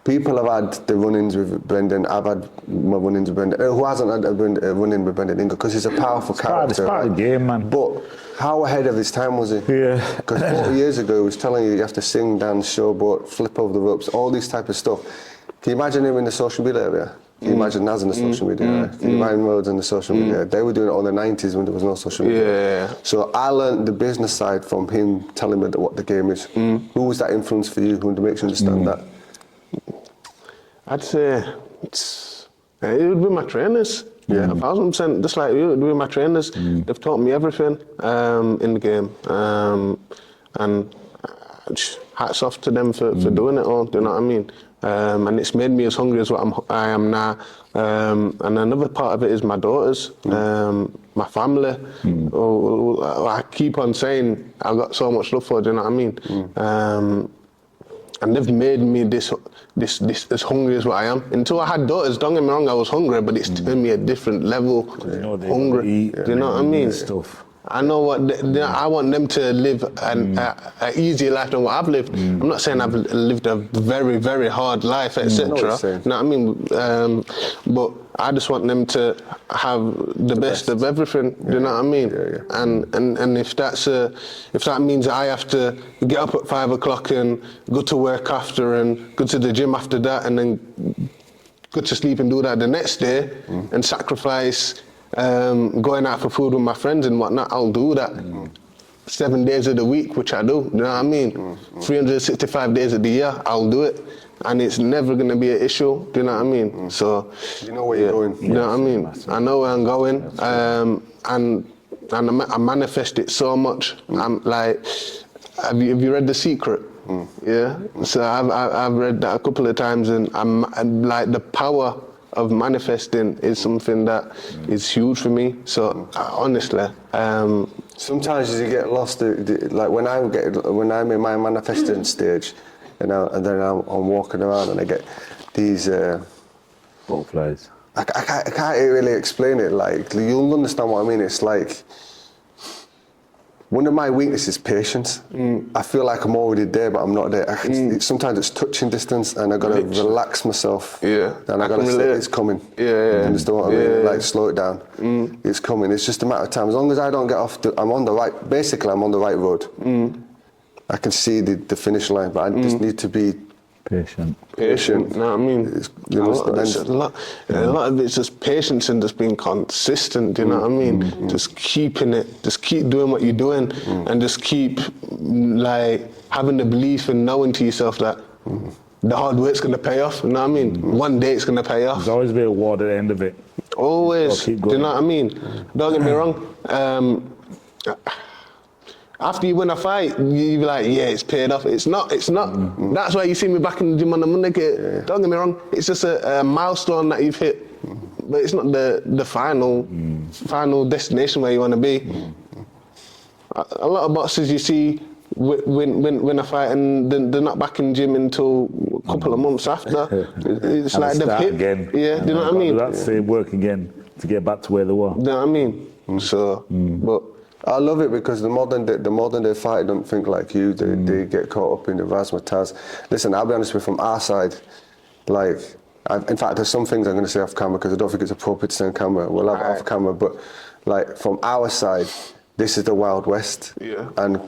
people have had the run-ins with Brendan. I've had my run-ins with Brendan. Who hasn't had a run-in with Brendan Ingle? Because he's a powerful character. It's part of the game, man. But how ahead of his time was he? Yeah. Because 40 years ago, he was telling you have to sing, dance, showboat, flip over the ropes, all these type of stuff. Can you imagine him in the social media area? Can you imagine Naz in the social media area? Can you imagine Rhodes in the social media area? They were doing it all in the 90s when there was no social media. So I learned the business side from him telling me what the game is. Who was that influence for you? Who makes you understand that? I'd say it would be my trainers. 1,000%. Just like you, it would be my trainers. They've taught me everything in the game, and hats off to them for doing it all. Do you know what I mean? And it's made me as hungry as what I am now. And another part of it is my daughters, my family. I keep on saying I've got so much love for. Do you know what I mean? And they've made me this as hungry as what I am. Until I had daughters, don't get me wrong, I was hungry, but it's turned me a different level. Hungry. Do you know what I mean? I know what I want them to live an easier life than what I've lived. I'm not saying I've lived a very, very hard life, etc. You know what I mean? But I just want them to have the best of everything. Do you know what I mean? And if that means I have to get up at 5 o'clock and go to work after and go to the gym after that and then go to sleep and do that the next day and sacrifice going out for food with my friends and whatnot, I'll do that. 7 days of the week, which I do. You know what I mean? 365 days of the year, I'll do it, and it's never gonna be an issue. Do you know what I mean? So You know where you're going. you know what I mean? I know where I'm going, and I manifest it so much. I'm like, have you read The Secret? Yeah. So I've read that a couple of times, and I'm like, the power of manifesting is something that is huge for me. So honestly, Sometimes you get lost. Like when I'm in my manifesting stage, and then I'm walking around and I get these Butterflies. I can't really explain it. Like, you'll understand what I mean. It's like, one of my weaknesses is patience. I feel like I'm already there, but I'm not there. Sometimes it's touching distance, and I gotta relax myself. Yeah, and I gotta say it's coming. Yeah. You understand what I mean? Yeah. Like, slow it down. It's coming. It's just a matter of time. As long as I don't get off, I'm on the right road. I can see the finish line, but I just need to be Patient. patient. You know what I mean? You know, A lot of it's just patience and just being consistent. You know what I mean? Just keeping it. Just keep doing what you're doing, and just keep like having the belief and knowing to yourself that the hard work's gonna pay off. You know what I mean? One day it's gonna pay off. There's always be a reward at the end of it. Always. So keep Do you going. know what I mean? Don't get me wrong. After you win a fight, you be like, yeah, it's paid off. It's not. That's why you see me back in the gym on the Monday. Don't get me wrong. It's just a milestone that you've hit, but it's not the final destination where you want to be. A lot of boxers you see win a fight and they're not back in the gym until a couple of months after. It's like they've hit. Again. Yeah, do you know what I mean? That same work again to get back to where they were. Do you know what I mean? So, but. I love it because the more than they fight, don't think like you. They get caught up in the razzmatazz. Listen, I'll be honest with you, from our side, like, in fact, there's some things I'm going to say off camera because I don't think it's appropriate to say on camera. We'll have it off camera, but like, from our side, this is the Wild West. Yeah. And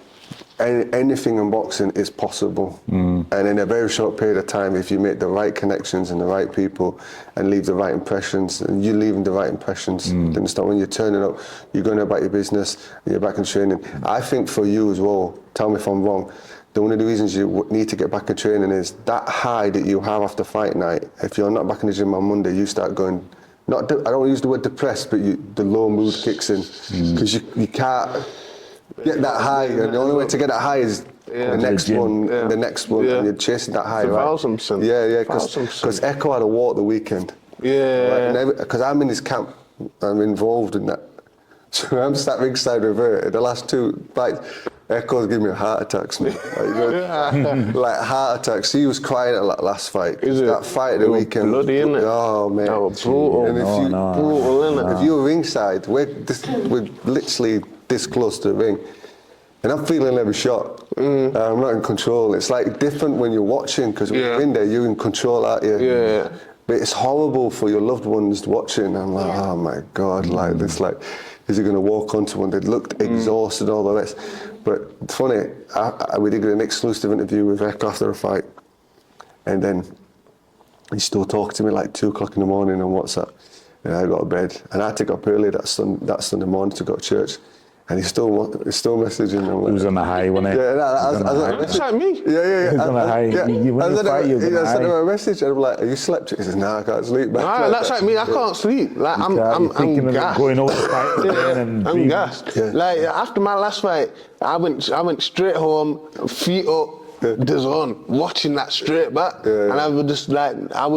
anything in boxing is possible. And in a very short period of time, if you make the right connections and the right people and leave the right impressions, and you're leaving the right impressions, then it's not when you're turning up, you're going about your business, and you're back in training. I think for you as well, tell me if I'm wrong, one of the reasons you need to get back in training is that high that you have after fight night. If you're not back in the gym on Monday, you start going, I don't use the word depressed, but the low mood kicks in. Because you can't get that high, and the only way to get that high is the next one, and you're chasing that high, right? 1,000%. Yeah, because Echo had a walk the weekend. Yeah. Because I'm in his camp, I'm involved in that. So I'm sat ringside with her. In the last two fights, Echo's giving me heart attacks, man. Like heart attacks. He was crying at that last fight. That fight of the weekend. Bloody, innit? Oh, man. That was brutal. And Brutal, innit? if you were ringside, we're literally this close to the ring, and I'm feeling every shot. I'm not in control. It's like different when you're watching, because when you're in there, you're in control, aren't you? Yeah. But it's horrible for your loved ones watching. I'm like, oh my God, like this, like, is he going to walk onto one? They looked exhausted, all the rest. But it's funny, we did an exclusive interview with Echo after a fight, and then he still talking to me like 2 o'clock in the morning on WhatsApp. And I got to bed, and I had to get up early that Sunday morning to go to church, and he's still messaging. I'm like, He was on the high, wasn't he? Yeah, That's like me. Yeah. He was on the high. You I sent him high. a message, and I'm like, "Are you slept?" He says, "No, I can't sleep." Nah, that's like me. I can't sleep. Like I'm thinking of gassed. going over the fight again and I'm being- gassed. Yeah. Like after my last fight, I went straight home, feet up, the zone, watching that straight back, and I would just like I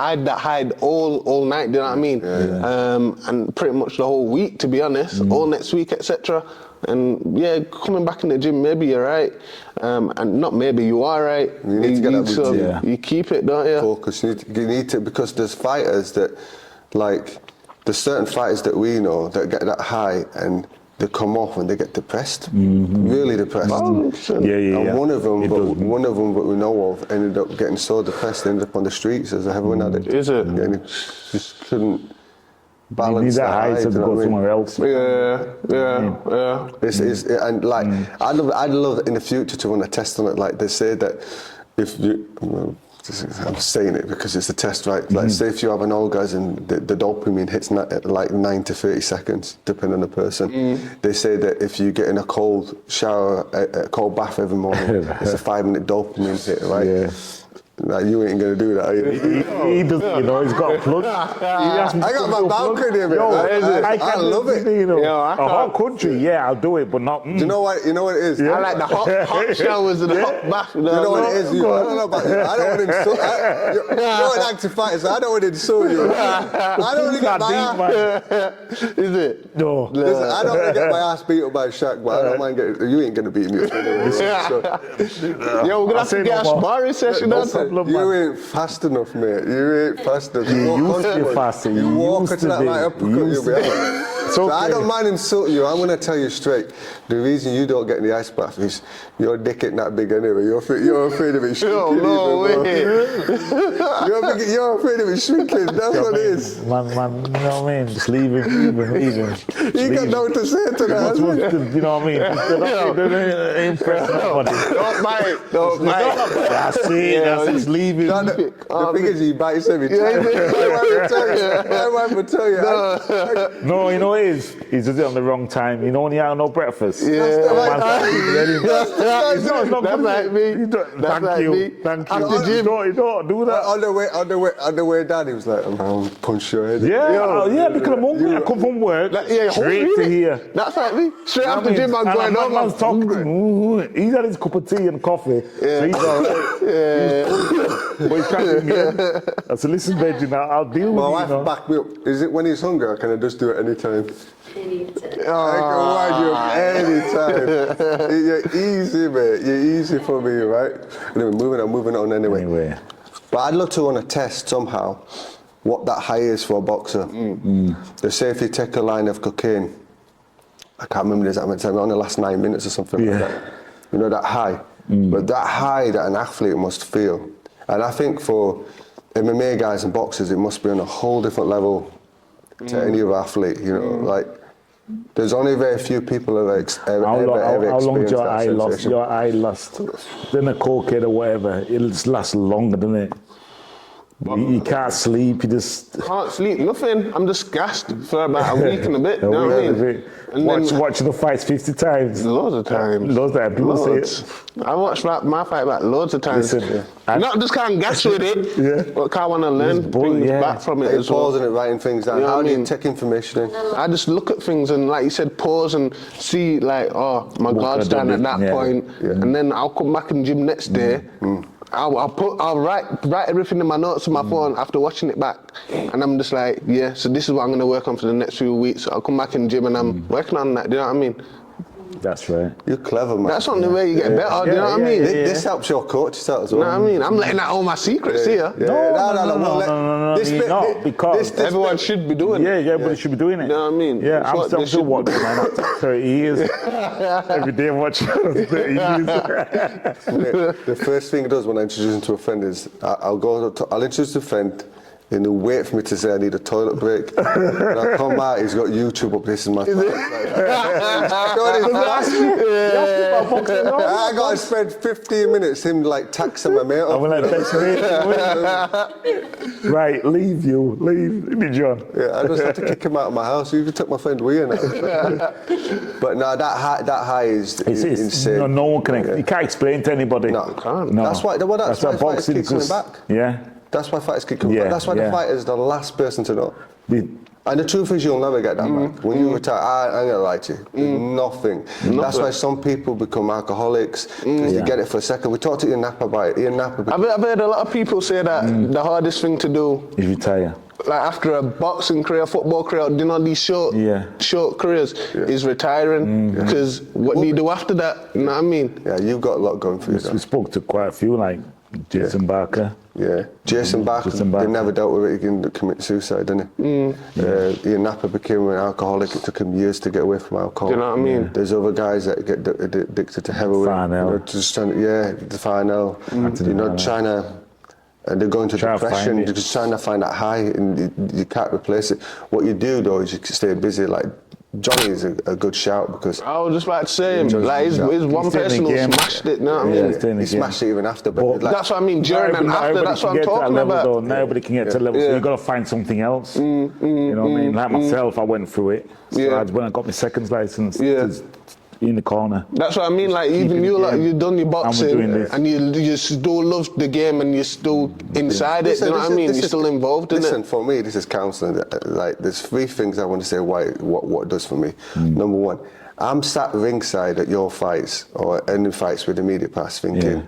had that high all night. Do you know what I mean? And pretty much the whole week, to be honest, all next week, etc. And yeah, coming back in the gym, maybe you're right, and not maybe you are right. You need to get that routine. You keep it, don't you? Focus. You need to, because there's fighters that, like, there's certain fighters that we know that get that high and they come off and they get depressed, really depressed. And one of them, but we know of, ended up getting so depressed, ended up on the streets as a heroin addict. Is it? And he just couldn't You balance need that high to do you know go what I mean? somewhere else. Yeah. And like, I'd love in the future to run a test on it. Like they say that if you, I'm saying it because it's a test, right? Like, say if you have an orgasm, the dopamine hits like 9 to 30 seconds, depending on the person. They say that if you get in a cold shower, a cold bath every morning, it's a 5-minute dopamine hit, right? Yeah. Like, you ain't gonna do that, are you? He does, you know, he's got a plug. I got my balcony here, man. I love it. You know, Yo, I a hot can't- country, yeah, I'll do it, but not. Do you know what? You know what it is? I like the hot showers and the hot bath. You know what it is? I don't know about you. I don't want to insult. You're an active fighter, so I don't want to insult you. I don't want to get my ass. Is it? No. Listen, I don't want to get my ass beat up by Shak, but I don't mind getting. You ain't gonna beat me up anyway. So, Yo, we're gonna have to get a sparring session on. you ain't fast enough, mate. You ain't fast enough. You used to be faster. You walk used into to that be. like uppercut, you'll be out. So I don't mind insulting you. I'm going to tell you straight. The reason you don't get in the ice bath is your dick ain't that big anyway. You're afraid of it shrinking. No way. You're afraid of it shrinking. That's what it is. Man, you know what I mean? Just leave him. You got nothing to say to that. You know what I mean? They're impressed nobody. Don't bite. That's it. That's just leave him. The thing is, he bites every time. I want to tell you. No, you know what it is? He's just on the wrong time. You know when you have no breakfast? Yeah. It's not That's good. like me. Thank you. Thank you. After gym. You don't do that. On the way down, he was like, "I'm punch your head." Yeah, because I'm hungry. I come from work. Straight to here. That's like me. Straight after gym, I'm going home. Man's talking. He's had his cup of tea and coffee. So he's all right. But he's trying to get me in. I said, listen, Benji, now I'll deal with My you. wife backed me up. Is it when he's hungry, or can I just do it anytime? I can wind you up anytime. You're easy, mate. You're easy for me, right? Anyway, moving on anyway. But I'd love to want to test somehow what that high is for a boxer. They say if you take a line of cocaine, I can't remember the exact time, on the last 9 minutes or something like that. You know, that high. But that high that an athlete must feel. And I think for MMA guys and boxers, it must be on a whole different level to any other athlete. You know, like there's only very few people who have ever How long experienced your that eye lost? sensation. Your eye lost. Then a cocaine or whatever, it'll just last longer, doesn't it? You can't sleep. You just Can't sleep, nothing. I'm just gassed for about a week and a bit. You know what I mean? And watching the fights 50 times. Loads of times. Loads of times. People say Loads. it. I watched my fight back loads of times. Listen, Not just can't gas with it, but can't want to learn things back from it Like as well. pausing it, writing things down. You know How what I do you mean? take information in? I just look at things and, like you said, pause and see, like, oh, my guard's down at that point, and then I'll come back in gym next day. I'll write everything in my notes on my phone after watching it back, and I'm just like, yeah. So this is what I'm gonna work on for the next few weeks. So I'll come back in gym and I'm working on that. Do you know what I mean? That's right. You're clever, man. That's not the way you get better. Do you know what I mean? This helps your coaches out as well. You know what I mean? I'm letting out all my secrets here. No, because Everyone should be doing it. Yeah, everybody should be doing it. You know what I mean? Yeah, It's I'm what they still should watching, do. man. After 30 years. Every day I'm watching 30 years. The first thing he does when I introduce him to a friend is I'll introduce a friend, and he'll wait for me to say I need a toilet break. And I come out, he's got YouTube up, this is my I got to spend 15 minutes him like taxing my mate up. I'm like, text me. Right, leave me, John. Yeah, I just had to kick him out of my house. You took my friend Weir now. But no, that high is insane. No one can. You can't explain to anybody. No, can't. No. That's why fighters keep coming back. Yeah. That's why fighters keep coming back. That's why the fighter is the last person to know. And the truth is, you'll never get that back. When you retire, I ain't gonna lie to you. Nothing. That's why some people become alcoholics, because you get it for a second. We talked to Ian Napa about it. Ian Napa. I've heard a lot of people say that the hardest thing to do is retire. Like after a boxing career, football career, you know, these short careers, is retiring. Because what do you do after that? You know what I mean? Yeah, you've got a lot going for you. We spoke to quite a few, like Jason Barker. Yeah, Jason Barker, they never dealt with it. He can commit suicide, didn't he? Ian Napa became an alcoholic. It took him years to get away from alcohol. Do you know what I mean? There's other guys that get addicted to heroin. Farnell. You know, just trying the Farnell. You know, trying to, and they're going to depression. You're just trying to find that high, and you can't replace it. What you do though is you stay busy, like Johnny is a good shout because I was just about to say him. Johnny's Like, a good he's one He's doing person the who game. smashed it, you know what I Yeah, mean? he's doing the he game. smashed it even after. But But like, That's what I mean, during and after, everybody that's what can I'm get to that talking level, about. though. Nobody can get to the level, so Yeah. you've got to find something else. You know what I mean? Like myself, I went through it. So Yeah. when I got my seconds license, Yeah. just in the corner. That's what I mean. Like Keeping even the you, like game. you done your And we're boxing, doing this. and you still love the game, and you're still inside it. You know what I mean? You're still involved in listen, it. for me, this is counselling. Like, there's 3 things I want to say what it does for me. Number 1, I'm sat ringside at your fights or any fights with the media pass, thinking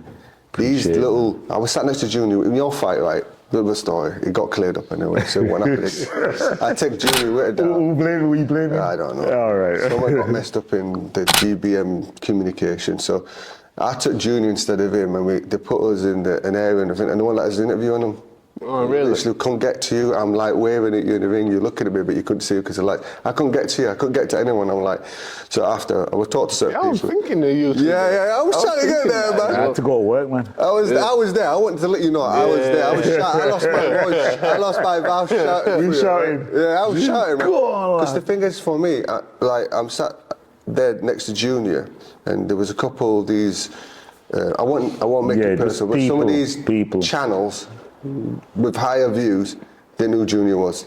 these Appreciate little. I was sat next to Junior in your fight, right? Bit of a story. It got cleared up anyway. So what happened is, I take Junior with it down. Who blame him? I don't know. All right. Someone got messed up in the GBM communication. So I took Junior instead of him, and they put us in an area, and no one let us interview on him. Oh, really? Literally couldn't get to you. I'm like waving at you in the ring. You're looking at me, but you couldn't see you because I couldn't get to you. I couldn't get to anyone. I'm like, so after I was talking to certain I was people. thinking of you. Yeah, I was trying to get there, I man. had to go to work, man. I was there. I wanted to let you know I was there. I was shouting. I lost my voice. I lost my mouth shouting. You shouting? Yeah, I was shouting, man. Go on, Because the lad. thing is, for me, I'm sat there next to Junior, and there was a couple of these. I won't make Yeah, it just personal, but some of these people. channels with higher views, they knew Junior was.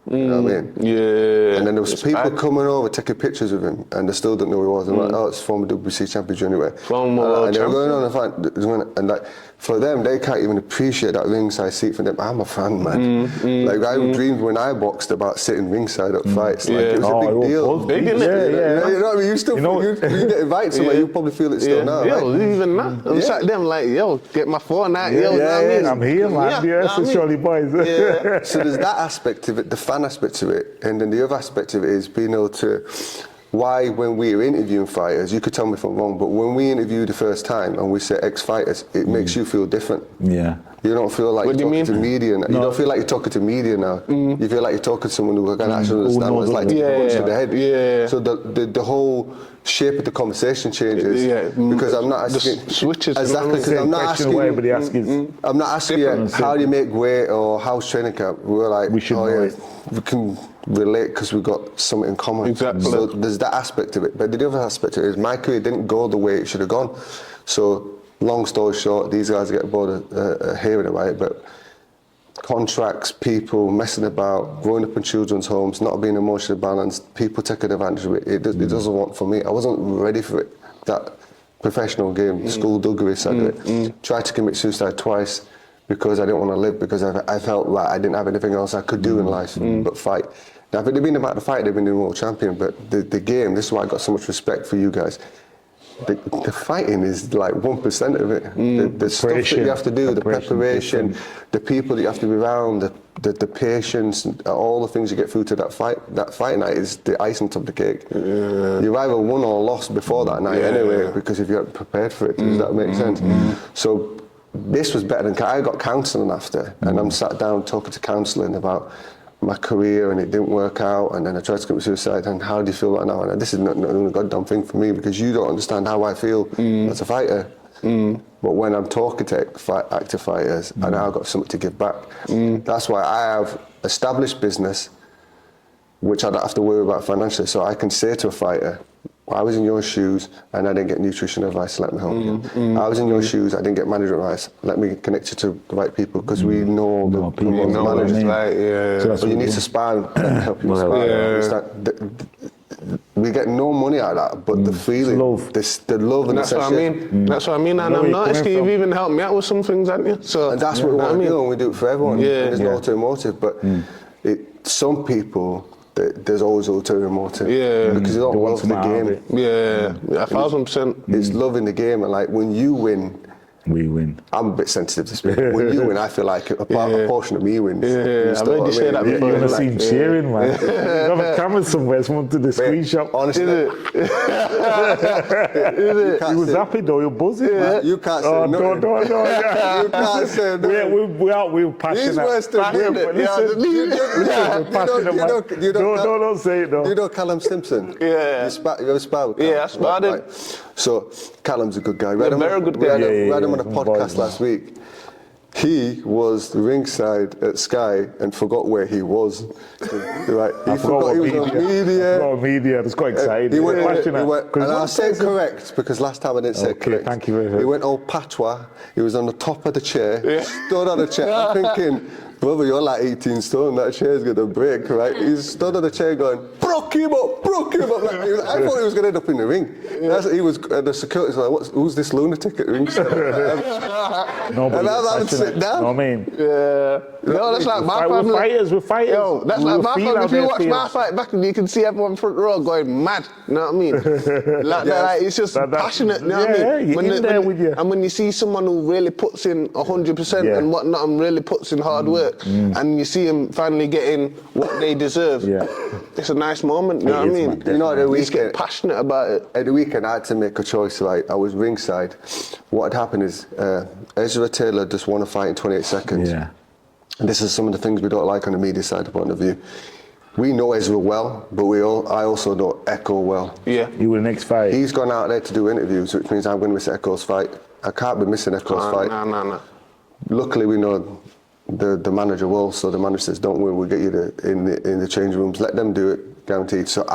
You know what I mean? Yeah. And then there was It's people bad. coming over taking pictures of him, and they still didn't know who he was. And like, oh, it's former WBC champion Junior. Former world and they were going champion. on and fight, and like for them, they can't even appreciate that ringside seat for them. I'm a fan, man. Like I dreamed when I boxed about sitting ringside at fights. Like it was Oh, a it big was deal. big. Big, innit? Yeah. You know what I mean? You still You know- you get invited somewhere, you probably feel it still now. Yo, Right? even now, I'm sat there, I'm like, yo, get my phone out, yo. You know what I mean? I'm here, man. Yeah, Yes, know what I it's mean? Shirley Boys. Yeah. So there's that aspect of it, the fan aspect of it, and then the other aspect of it is being able to, why when we are interviewing fighters, you could tell me if I'm wrong, but when we interview the first time and we say ex-fighters, it makes you feel different. Yeah. You don't feel like What you're do you talking to mean? media now. You don't feel like you're talking to media now. You feel like you're talking to someone who can actually understand what it's like to Yeah, punch to the head. yeah. So the whole shape of the conversation changes. Yeah. Because I'm not The asking... switches, Exactly, because I'm not Question asking... where everybody asks is, I'm not asking you Different. how do you make weight or how's training camp. We're like, We should oh know yeah, it. we can relate because we've got something in common. Exactly. So there's that aspect of it. But the other aspect of it is my career didn't go the way it should have gone. So long story short, these guys get bored of hearing about it, but contracts, people messing about, growing up in children's homes, not being emotionally balanced, people taking advantage of it. It doesn't work for me. I wasn't ready for it. That professional game, school duggery side of it. Tried to commit suicide twice because I didn't want to live, because I felt like I didn't have anything else I could do in life but fight. Now, if it had been about the fight, they'd been the world champion, but the game, this is why I got so much respect for you guys. The fighting is like 1% of it. The stuff that you have to do, the preparation, the people that you have to be around, the patience, all the things you get through to that fight night is the icing on top of the cake. You've either won or lost before that night anyway, because if you aren't prepared for it, does that make sense? So this was better than, I got counselling after, and I'm sat down talking to counselling about my career, and it didn't work out, and then I tried to commit suicide, and how do you feel right now? And this is not a goddamn thing for me, because you don't understand how I feel as a fighter. But when I'm talking to active fighters, I now got something to give back. That's why I have established business, which I don't have to worry about financially, so I can say to a fighter, I was in your shoes and I didn't get nutrition advice, let me help you. I was in your shoes, I didn't get manager advice, let me connect you to the right people, because we know the people know what I managers. mean. Right, yeah. So that's But you what need we to do. spar and let me help you spar. We get no money out of that, but the feeling, love. the love and That's the what I sensation. mean. That's what I mean. And Where I've you noticed coming you've from? even helped me out with some things, haven't you? So, And that's what we you know want to I do, mean? and we do it for everyone. Yeah. There's no Yeah. ulterior motive, but some people, there's always ulterior motive. Yeah. Because you don't They want love the something out of game. it. Yeah, 1,000%. It's loving the game, and like when you win, We win. I'm a bit sensitive to speak. When you win, I feel like a portion of me wins. Yeah, I've heard you say that before. You're gonna see Like, cheering, man. You have a camera somewhere, someone to the screenshot. Honestly, He was happy though, you're buzzing, man. you can't say Oh, nothing. don't. You can't say nothing. We're passionate. He's worse than We're- me. Listen, we're passionate, man. Don't say it though. You know Callum Simpson? Yeah. You ever spar with Callum? Yeah, I sparred him. So Callum's a good guy. Very good guy. We had him on a Yeah, podcast boys, last week. He was ringside at Sky and forgot where he was. Right? He forgot he was on media. I forgot media. I just got excited. He went, Passionate. and I said correct because last time I didn't say correct. Thank you very much. He went all patois. He was on the top of the chair, stood on the chair. I'm thinking, brother, you're like 18 stone. That chair's gonna break, right? He stood on the chair going, broke him up. Like, I thought he was gonna end up in the ring. He was. The security was like, who's this lunatic at ringside? And I had to sit down. No, I mean. Yeah. No, that's like my family. We're fighters. Yo, that's like my family. If you watch my fight back, you can see everyone front row going mad. You know what I mean? Like, it's just passionate. You know what I mean? You're in there with you. And when you see someone who really puts in 100% and whatnot, and really puts in hard work, and you see them finally getting what they deserve, it's a nice moment. You know what I mean? You know, the He's getting weekend, passionate about it. at the weekend, I had to make a choice. Right, I was ringside. What had happened is Ezra Taylor just won a fight in 28 seconds. Yeah. And this is some of the things we don't like on the media side point of view. We know Ezra well, but I also know Echo well. Yeah. He will next fight. He's gone out there to do interviews, which means I'm going to miss Echo's fight. I can't be missing Echo's fight. No. Luckily, we know the manager well, so the manager says, "Don't worry, we'll get you in the change rooms. Let them do it, guaranteed." So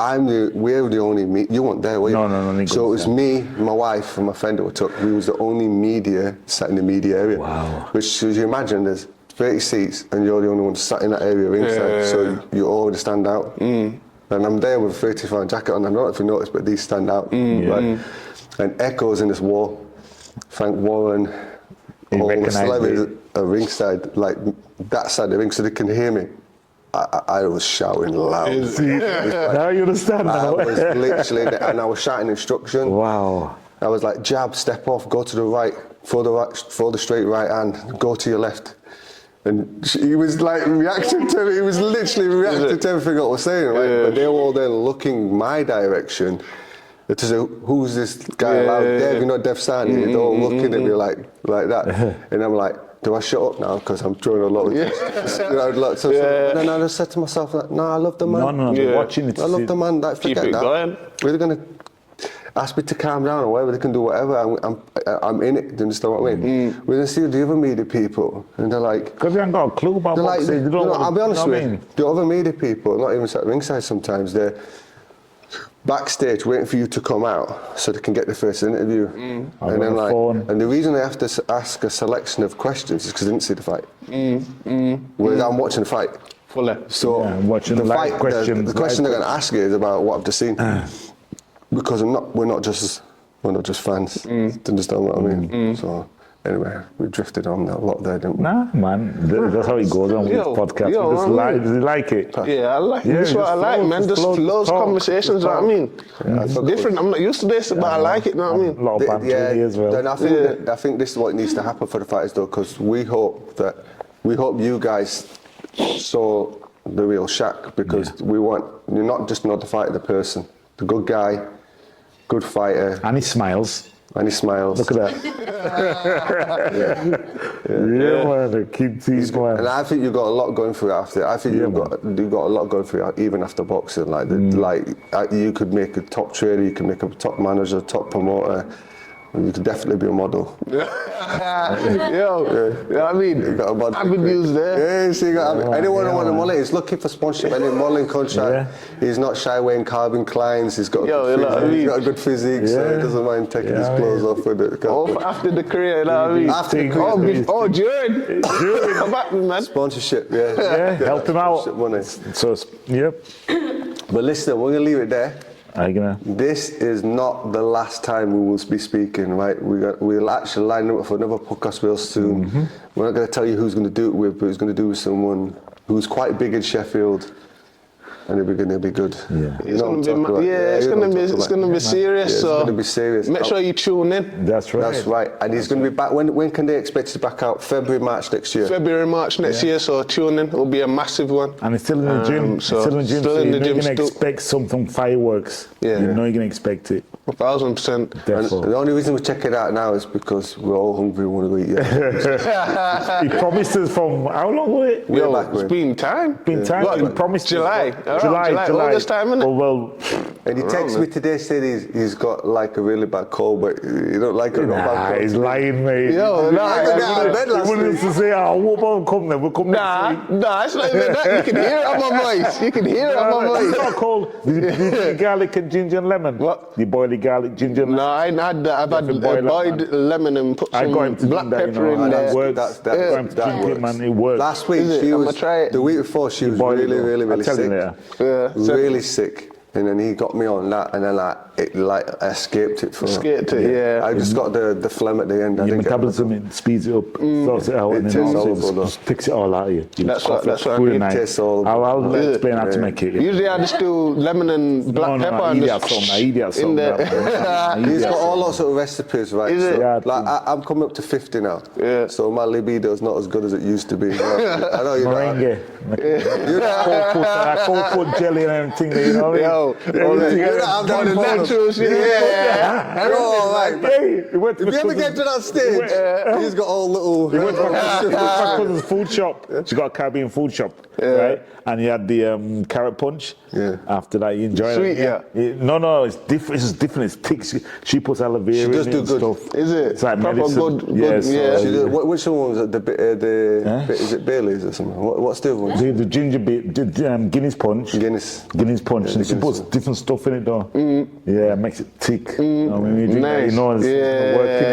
we're the only you weren't there, were you? No. So it was me, my wife, and my friend that we took. We was the only media sat in the media area. Wow. Which, as you imagine, there's 30 seats, and you're the only one sat in that area ringside. So you already stand out. And I'm there with a 35 jacket on. I don't know if you noticed, but these stand out. Right? And Echo's in this wall. Frank Warren, all the celebrities are ringside, like that side of the ring, so they can hear me. I was shouting loud. Now you understand I now. was literally, and I was shouting instructions. Wow. I was like, jab, step off, go to the right, for the straight right hand, go to your left. And he was like reacting to me. He was literally reacting to everything I was saying. Right? But they were all then looking my direction to say, who's this guy? Dev, you know Dev Sani? They're all looking at me like that. And I'm like, do I shut up now? Because I'm throwing a lot of... And then I just said to myself, like, no, I love the man. No, you're watching it. I love the man. Like, Keep forget it that. going. We're going to ask me to calm down or whatever. They can do whatever. I'm in it. Do you understand what I mean? We're going to see the other media people. And they're like... Because they haven't got a clue about boxing. I'll be honest with you. The other media people, not even sat ringside sometimes, they're backstage waiting for you to come out so they can get the first interview. And then and the reason they have to ask a selection of questions is because they didn't see the fight. Whereas I'm watching the fight. Fully. So watching the live fight, questions. the question they're going to ask you is about what I've just seen. Because we're not just fans. Do you understand what I mean? So anyway, we drifted on a lot there, didn't we? Nah, man. That's how it goes on with this podcast. We just like it. Yeah, I like it. That's what I like, man. Just flows conversations, you know what I mean? It's different. I'm not used to this, but I like it, you know what I mean? A lot of banter here as well. And I think this is what needs to happen for the fighters, though, because we hope you guys saw the real Shak, because you're not just not the fighter, the person, the good guy, good fighter. And he smiles. And he smiles. Look at that. Man, keep smiling. And I think you've got a lot going for you after. I think you've got a lot going for you even after boxing. Like you could make a top trader, you could make a top manager, top promoter. You could definitely be a model. You know what I mean? Avenues there. Yeah, so you got anyone who wants a mullet is looking for sponsorship, any modelling contract. He's not shy wearing Calvin Kleins. He's got a good physique, so he doesn't mind taking his clothes off with it. After the career, you know what I mean? After the career. During. Come back, man. Sponsorship, help him out. Money. So, But listen, we're going to leave it there. This is not the last time we will be speaking, right? We'll actually line up for another podcast real soon. We're not going to tell you who's going to do it with, but who's going to do it with someone who's quite big in Sheffield, and it'll be good. It's going to be serious. It's so going to be serious. Make sure you tune in. That's right. That's right. And he's going to be back. When can they expect it back out? February, March next year. February, March next year. So tune in. It'll be a massive one. And it's still in the gym. Still in the gym. So you're going to expect something fireworks. You know you're going to expect it. 1,000%. And Therefore. the only reason we check it out now is because we're all hungry. We want to go eat. Yeah. He promised us from how long was it? Way Yo, back it's when. been time. Been time. What, He promised us- July. Around July. August time, innit? Oh, well, And he texted me today saying he's got like a really bad cold, but you don't like it. nah, he's lying, mate. Yo, nah, I got out of bed He last wanted us week. to say, oh, what about come then? We'll come Nah, next week. it's not even that. You can hear it on my voice. You can hear it on my It's voice. not cold. Did you eat garlic and ginger and lemon? What? You boil the garlic, ginger and No, lemon? I ain't had that. I've had That's a boil up, boiled lemon and put I some got him to black drink that, pepper you know, in there. it works. That I got him to drink works. it, man. It works. Last week Is it? she I'ma was. try it. The week before she was boil it, really, though. really, I'll really tell you sick. later. Yeah, so- Really sick. And then he got me on that, and then I escaped it for Escaped it, yeah. I just got the phlegm at the end. I Your didn't get metabolism it speeds it up, sorts it out, It and then tastes also awful, just picks it all out of you. You That's just what- cough that's it what I through the need. night. Tastes all- I'll Yeah. explain how to make it. Usually I just do lemon and black No, pepper I and eat just that some. I eat that some. in there. He's got all lots of recipes, right? Is it? So, Yeah, like I'm coming up to 50 now. Yeah. So my libido's not as good as it used to be. I know you're not. Meringue. Cold food jelly and everything, you know what I Yo, mean? Everything. you don't have that in the naturals, yeah. Oh, right. Hey, he went to If my you ever cousin's- get to that stage, he's got all little. He went to my cousin's food shop. She got a Caribbean food shop, right? And he had the carrot punch. Yeah. After that, he enjoyed Sweet, it. No, it's different. It's different. It's thick. She puts aloe vera She does in do it and good. stuff. Is it? It's like Proper medicine. good, Yes. yeah. Which one was it? Is it Bailey's or something? What's the other one? The ginger beer, Guinness punch. Guinness. Guinness punch. and she Guinness puts one. different stuff in it though. Yeah, it makes it thick. You know, when you drink that, Nice. you know it's Yeah. working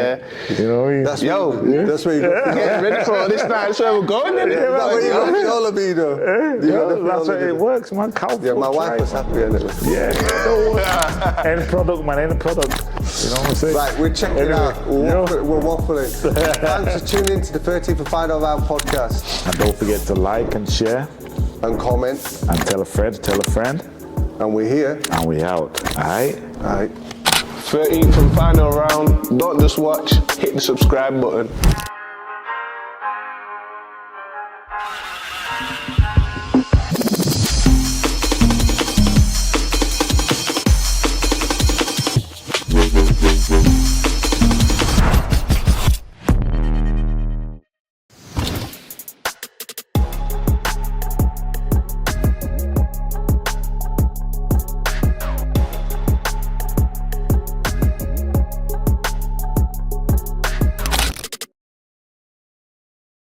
it. You know what I mean? That's Yo. that's where you go. Get ready for this night. That's where we're going. Innit? Is that where you got the all libido? You got the That's how it libido. works, man. Cow Yeah, my food, wife try was it. happy in it. Yeah. End product, man. End product. You know what I'm saying? Right, we're checking it Anyway, out. We're waffling. Thanks for tuning into the 13th and Final Round podcast. And don't forget to like and share And comment. and tell a friend, And we're here. and we out. Alright? Alright. 13th and final round. Don't just watch. Hit the subscribe button.